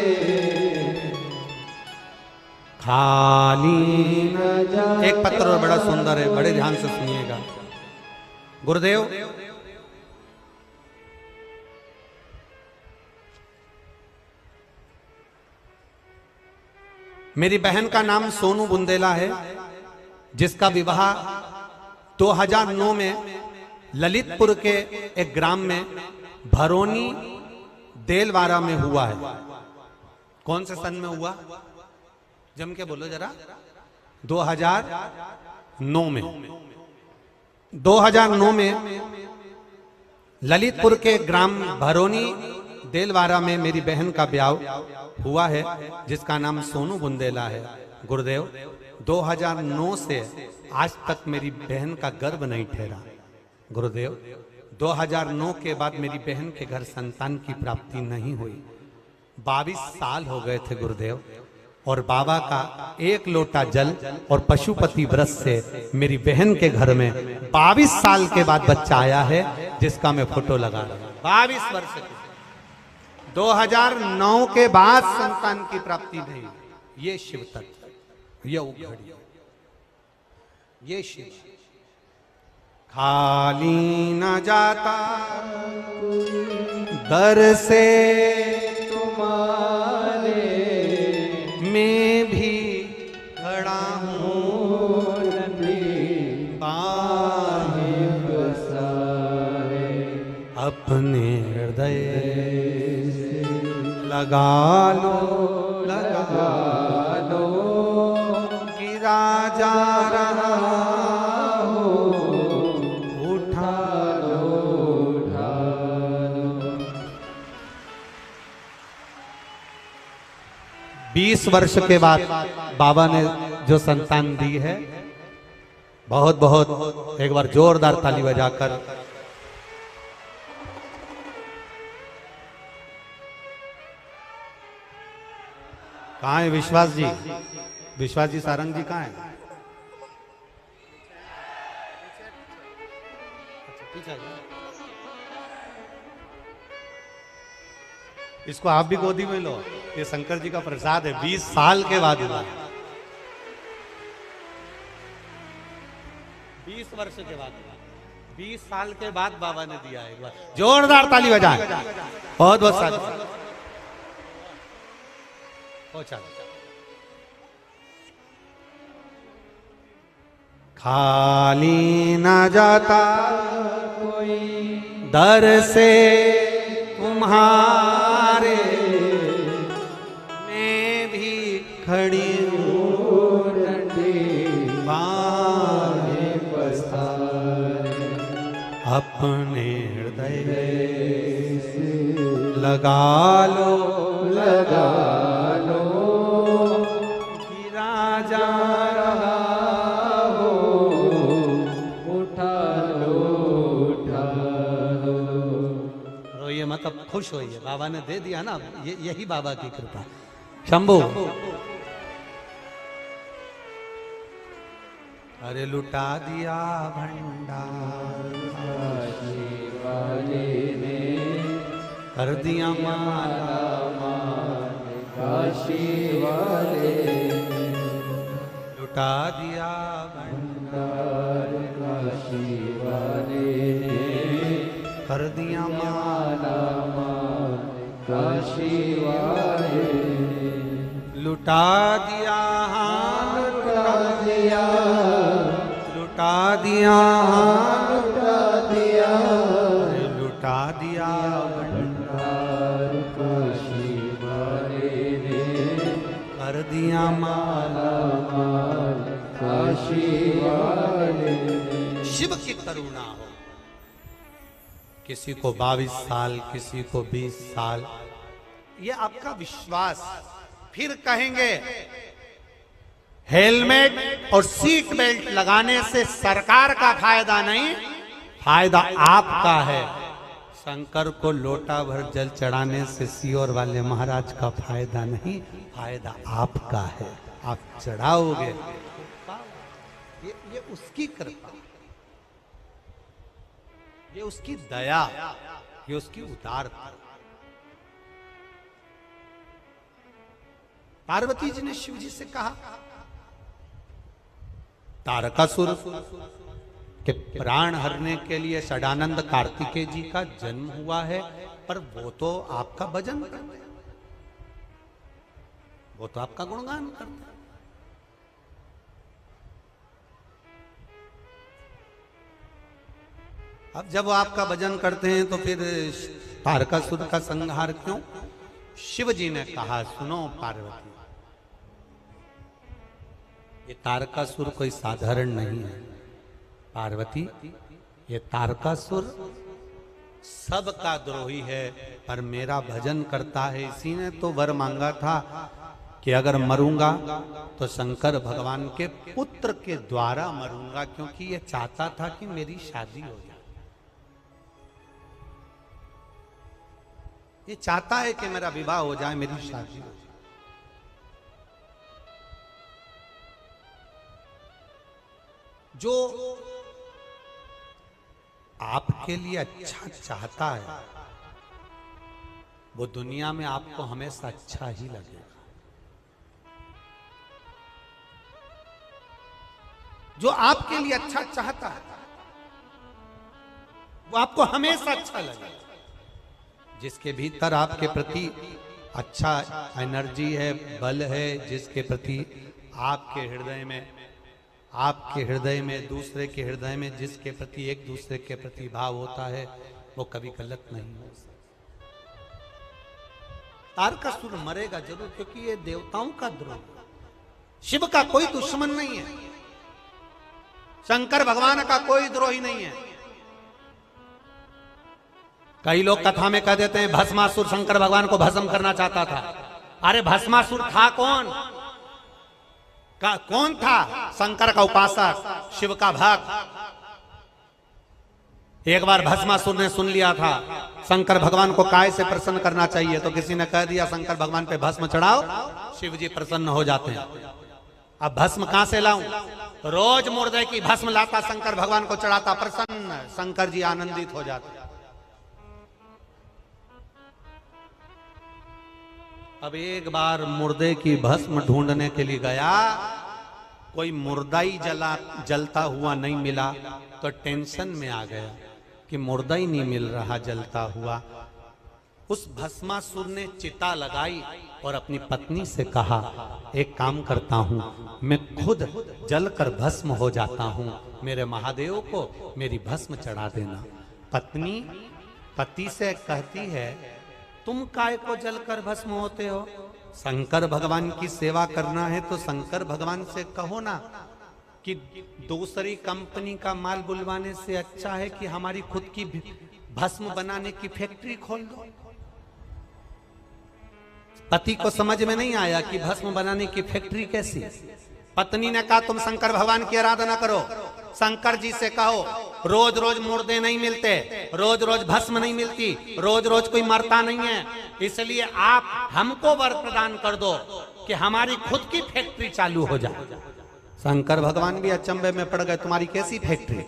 S1: खाली न जाता। एक पत्र और बड़ा सुंदर है, बड़े ध्यान से सुनिएगा। गुरुदेव मेरी बहन का नाम सोनू बुंदेला है, जिसका विवाह 2009 में ललितपुर के एक ग्राम में भरोनी देलवारा में हुआ है। कौन से सन में हुआ? जम के बोलो जरा। 2009 में 2009 में ललितपुर के ग्राम भरोनी देलवारा में मेरी बहन का ब्याह हुआ है, जिसका नाम सोनू बुंदेला है। गुरुदेव 2009 से आज तक मेरी बहन का गर्भ नहीं ठहरा। गुरुदेव 2009 के बाद मेरी बहन के घर संतान की प्राप्ति नहीं हुई। 22 साल हो गए थे गुरुदेव, और बाबा का 1 लोटा जल और पशुपति व्रत से मेरी बहन के घर में 22 साल के बाद बच्चा आया है, जिसका मैं फोटो लगा रहा हूं। 22 वर्ष के 2009 के बाद संतान की प्राप्ति नहीं। ये शिव तत्व, ये उघड़ी, ये शिव। खाली न जाता दर से तुम्हारे, मैं भी खड़ा हूँ बाहे बसाए, अपने हृदय लगा लो गिरा जा रहा हो, उठा लो 20 वर्ष के बाद बाबा ने जो संतान दी है, बहुत बहुत एक बार जोरदार ताली बजाकर कहाँ है विश्वास जी? विश्वास जी सारंग जी कहाँ है? इसको आप भी गोदी में लो, ये शंकर जी का प्रसाद है। 20 साल के बाद हुआ, 20 वर्ष के बाद, 20 साल के बाद बाबा ने दिया है। एक बार जोरदार ताली बजाएं। बहुत बहुत साधु। खाली न जाता कोई दर से तुम्हारे, मैं भी खड़ी हूँ बाहे बसाए, अपने हृदय लगा लो गिरा जा रहा हो, उठा लो मैं कब खुश हुई है, बाबा ने दे दिया ना, यही बाबा की कृपा। शंभू अरे लुटा दिया भंडार
S2: काशी वाले ने
S1: कर दिया माला
S2: माल, काशी वाले ने
S1: लुटा दिया
S2: भंडार, काशी वाले ने
S1: कर दिया माला
S2: माल, काशी वाले ने
S1: लुटा दिया
S2: लुटा दिया,
S1: लुटा दिया
S2: लुटा दिया
S1: लुटा दिया
S2: भंडार, काशी वाले ने
S1: कर दिया माला।
S2: माल, काशी वाले ने
S1: शिव की करुणा हो, किसी को 22 साल, किसी को 20 साल, ये आपका विश्वास। फिर कहेंगे हेलमेट और सीट बेल्ट लगाने से सरकार का फायदा नहीं, फायदा आपका है। शंकर को लोटा भर जल चढ़ाने से सीहोर वाले महाराज का फायदा नहीं, फायदा आपका है। आप चढ़ाओगे, ये उसकी कृपा, ये उसकी दया, ये उसकी उदारता। पार्वती जी ने शिव जी से कहा, तारकासुर के प्राण हरने के लिए षडानंद कार्तिकेय जी का जन्म हुआ है, पर वो तो आपका भजन करते हैं, वो तो आपका गुणगान करते हैं। अब जब वो आपका भजन करते हैं तो फिर तारकासुर का संहार क्यों? शिव जी ने कहा, सुनो पार्वती, ये तारकासुर कोई साधारण नहीं है। पार्वती, ये तारकासुर सबका द्रोही है, पर मेरा भजन करता है। इसी ने तो वर मांगा था कि अगर मरूंगा तो शंकर भगवान के पुत्र के द्वारा मरूंगा, क्योंकि ये चाहता था कि मेरी शादी हो जाए। ये चाहता है कि मेरा विवाह हो जाए, मेरी शादी हो जाए। जो आपके लिए अच्छा चाहता है वो दुनिया में आपको हमेशा अच्छा ही लगेगा। जो आपके लिए अच्छा चाहता है वो आपको हमेशा अच्छा लगेगा। जिसके भीतर आपके प्रति अच्छा एनर्जी है, बल है, जिसके प्रति आपके हृदय में दूसरे के हृदय में जिसके प्रति एक दूसरे के प्रति भाव होता है, वो कभी गलत नहीं हो सकता। तारकासुर मरेगा जरूर, क्योंकि ये देवताओं का द्रोह है। शिव का कोई दुश्मन नहीं है, शंकर भगवान का कोई द्रोही नहीं है। कई लोग कथा में कह देते हैं भस्मासुर शंकर भगवान को भस्म करना चाहता था। अरे भस्मासुर था कौन? कौन था? शंकर का उपासक, शिव का भक्त। एक बार भस्मासुर ने सुन लिया था शंकर भगवान को काय से प्रसन्न करना चाहिए, तो किसी ने कह दिया शंकर भगवान पे भस्म चढ़ाओ, शिव जी प्रसन्न हो जाते हैं। अब भस्म कहां से लाऊं? रोज मुर्दे की भस्म लाता, शंकर भगवान को चढ़ाता, प्रसन्न शंकर जी आनंदित हो जाते। अब एक बार मुर्दे की भस्म ढूंढने के लिए गया, कोई मुर्दा ही जलता हुआ नहीं मिला, तो टेंशन में आ गया कि मुर्दा ही नहीं मिल रहा जलता हुआ। उस भस्मासुर ने चिता लगाई और अपनी पत्नी से कहा, एक काम करता हूं, मैं खुद जलकर भस्म हो जाता हूं, मेरे महादेव को मेरी भस्म चढ़ा देना। पत्नी पति से कहती है, तुम काय को जलकर भस्म होते हो? शंकर भगवान की सेवा करना है तो शंकर भगवान से कहो ना कि दूसरी कंपनी का माल बुलवाने से अच्छा है कि हमारी खुद की भस्म बनाने की फैक्ट्री खोल दो। पति को समझ में नहीं आया कि भस्म बनाने की फैक्ट्री कैसी। पत्नी ने कहा, तुम शंकर भगवान की आराधना करो, शंकर जी से कहो रोज रोज मुर्दे नहीं मिलते, रोज रोज भस्म नहीं मिलती, रोज रोज कोई मरता नहीं है। इसलिए आप हमको वर प्रदान कर दो कि हमारी खुद की फैक्ट्री चालू हो जाए। शंकर भगवान भी अचंभे में पड़ गए, तुम्हारी कैसी फैक्ट्री?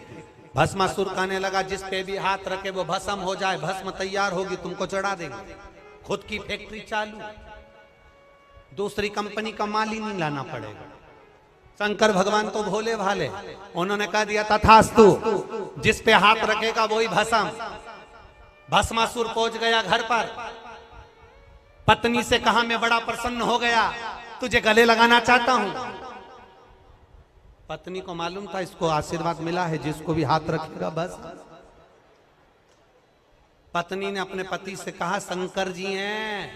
S1: भस्मासुर कहने लगा जिस पे भी हाथ रखे वो भस्म हो जाए, भस्म तैयार होगी तुमको चढ़ा देंगे। खुद की फैक्ट्री चालू, दूसरी कंपनी का माल ही नहीं लाना पड़ेगा। शंकर भगवान तो भोले भाले, उन्होंने कह दिया तथास्तु, जिस पे हाथ रखेगा वही भस्म। भस्मासुर पहुंच गया घर पर, पत्नी से कहा मैं बड़ा प्रसन्न हो गया, तुझे गले लगाना चाहता हूं। पत्नी को मालूम था इसको आशीर्वाद मिला है, जिसको भी हाथ रखेगा बस। पत्नी ने अपने पति से कहा शंकर जी हैं,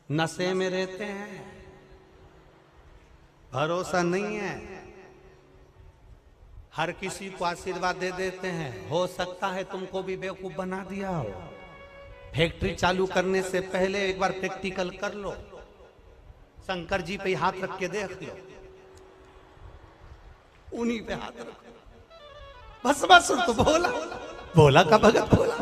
S1: नशे में रहते हैं, भरोसा नहीं है, हर किसी को आशीर्वाद दे देते हैं, हो सकता है तुमको भी बेवकूफ बना दिया हो। फैक्ट्री चालू करने से पहले एक बार प्रैक्टिकल कर लो, शंकर जी पे हाथ रख के देख लो, उन्हीं पे हाथ रखो। बस तो भोला का भगत भोला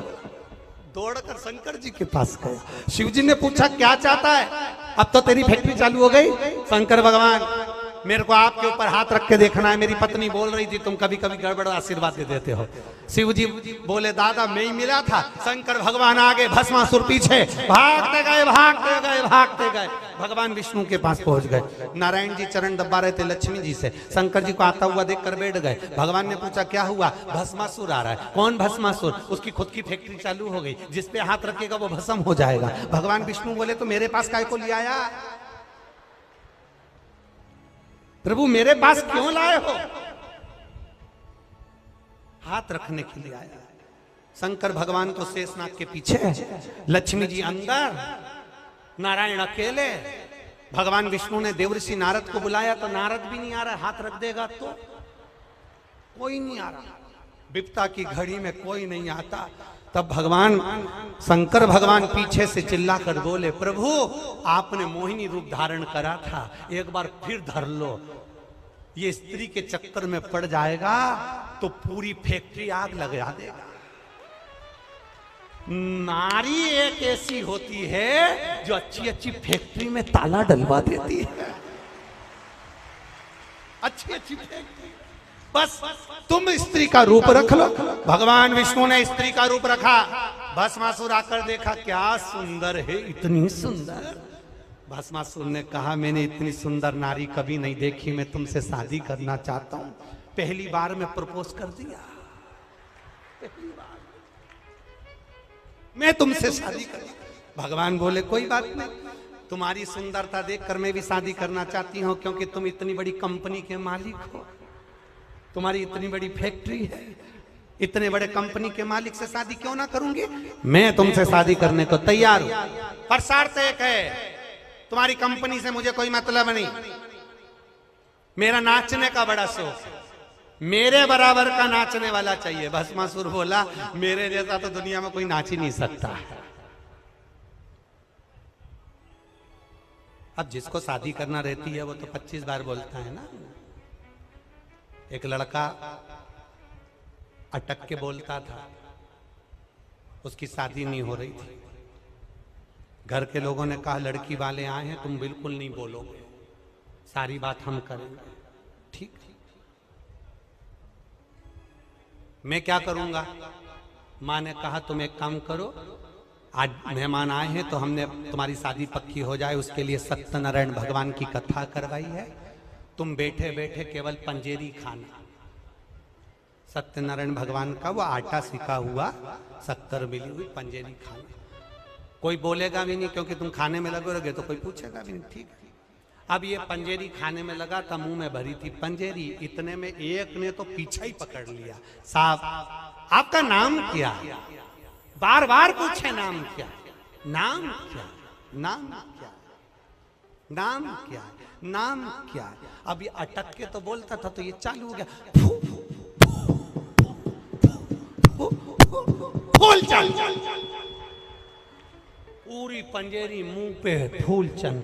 S1: दौड़कर शंकर जी के पास गया। शिव जी ने पूछा क्या चाहता है? अब तो तेरी फैक्ट्री चालू हो गई। शंकर भगवान मेरे को आपके ऊपर हाथ रख के देखना है, मेरी पत्नी बोल रही थी तुम कभी कभी गड़बड़ आशीर्वाद दे देते हो। शिव जी बोले दादा मैं ही मिला था। शंकर भगवान आगे, भस्मासुर पीछे, भागते गए भागते गए भागते गए, भगवान विष्णु के पास पहुंच गए। नारायण जी चरण दबा रहे थे लक्ष्मी जी से, शंकर जी को आता हुआ देखकर बैठ गए। भगवान ने पूछा क्या हुआ? भस्मासुर आ रहा है। कौन भस्मासुर? उसकी खुद की फैक्ट्री चालू हो गई, जिस पे हाथ रखेगा वो भस्म हो जाएगा। भगवान विष्णु बोले तो मेरे पास काय को ले आया? प्रभु मेरे पास क्यों लाए हो? हाथ रखने के लिए आया। शंकर भगवान तो शेषनाग के पीछे, लक्ष्मी जी अंदर, नारायण अकेले। भगवान विष्णु ने देवर्षि नारद को बुलाया तो नारद भी नहीं आ रहा, हाथ रख देगा तो कोई नहीं आ रहा। विपता की घड़ी में कोई नहीं आता। तब भगवान शंकर भगवान पीछे से चिल्ला कर बोले प्रभु आपने मोहिनी रूप धारण करा था, एक बार फिर धर लो। ये स्त्री के चक्कर में पड़ जाएगा तो पूरी फैक्ट्री आग लगा देगा। नारी एक ऐसी होती है जो अच्छी अच्छी फैक्ट्री में ताला डलवा देती है। अच्छी अच्छी फैक्ट्री, बस तुम स्त्री का रूप रख लो। भगवान विष्णु ने स्त्री का रूप रखा। भस्मासुर आकर देखा क्या सुंदर है, इतनी सुंदर। भस्मासुर ने कहा मैंने इतनी सुंदर नारी कभी नहीं देखी, मैं तुमसे शादी करना चाहता हूं। पहली बार में प्रपोज कर दिया, पहली बार मैं तुमसे शादी कर। भगवान बोले कोई बात नहीं, तुम्हारी सुंदरता देखकर मैं भी शादी करना चाहती हूं, क्योंकि तुम इतनी बड़ी कंपनी के मालिक हो, तुम्हारी इतनी बड़ी फैक्ट्री है, इतने बड़े कंपनी के मालिक से शादी क्यों ना करूंगी? मैं तुमसे शादी करने को तैयार हूं, पर शर्त एक है, तुम्हारी कंपनी से मुझे कोई मतलब नहीं। मेरा नाचने का बड़ा शौक है, मेरे बराबर का नाचने वाला चाहिए। भस्मासुर बोला मेरे जैसा तो दुनिया में कोई नाच ही नहीं सकता। अब जिसको शादी करना रहती है वो तो 25 बार बोलता है ना। एक लड़का अटक के बोलता था, उसकी शादी नहीं हो रही थी। घर के लोगों ने कहा लड़की वाले आए हैं, तुम बिल्कुल नहीं बोलोगे, सारी बात हम करेंगे। ठीक, मैं क्या करूंगा? माँ ने कहा तुम एक काम करो, आज मेहमान आए हैं तो हमने तुम्हारी शादी पक्की हो जाए उसके लिए सत्यनारायण भगवान की कथा करवाई है, तुम बैठे बैठे केवल पंजेरी खाना। सत्यनारायण भगवान का वो आटा सिका हुआ, शक्कर मिली हुई पंजेरी खाना। कोई बोलेगा भी नहीं क्योंकि तुम खाने में लगे रहोगे तो कोई पूछेगा भी नहीं। ठीक है, अब ये पंजेरी खाने में लगा था, मुंह में भरी थी पंजेरी, इतने में एक ने तो पीछा ही पकड़ लिया। साहब आपका नाम क्या? बार बार पूछे नाम क्या, नाम क्या, नाम क्या, नाम क्या, नाम क्या। अब ये अटक के तो बोलता था तो ये चालू हो गया, फूल चल, पूरी पंजेरी मुंह पे फूल चल।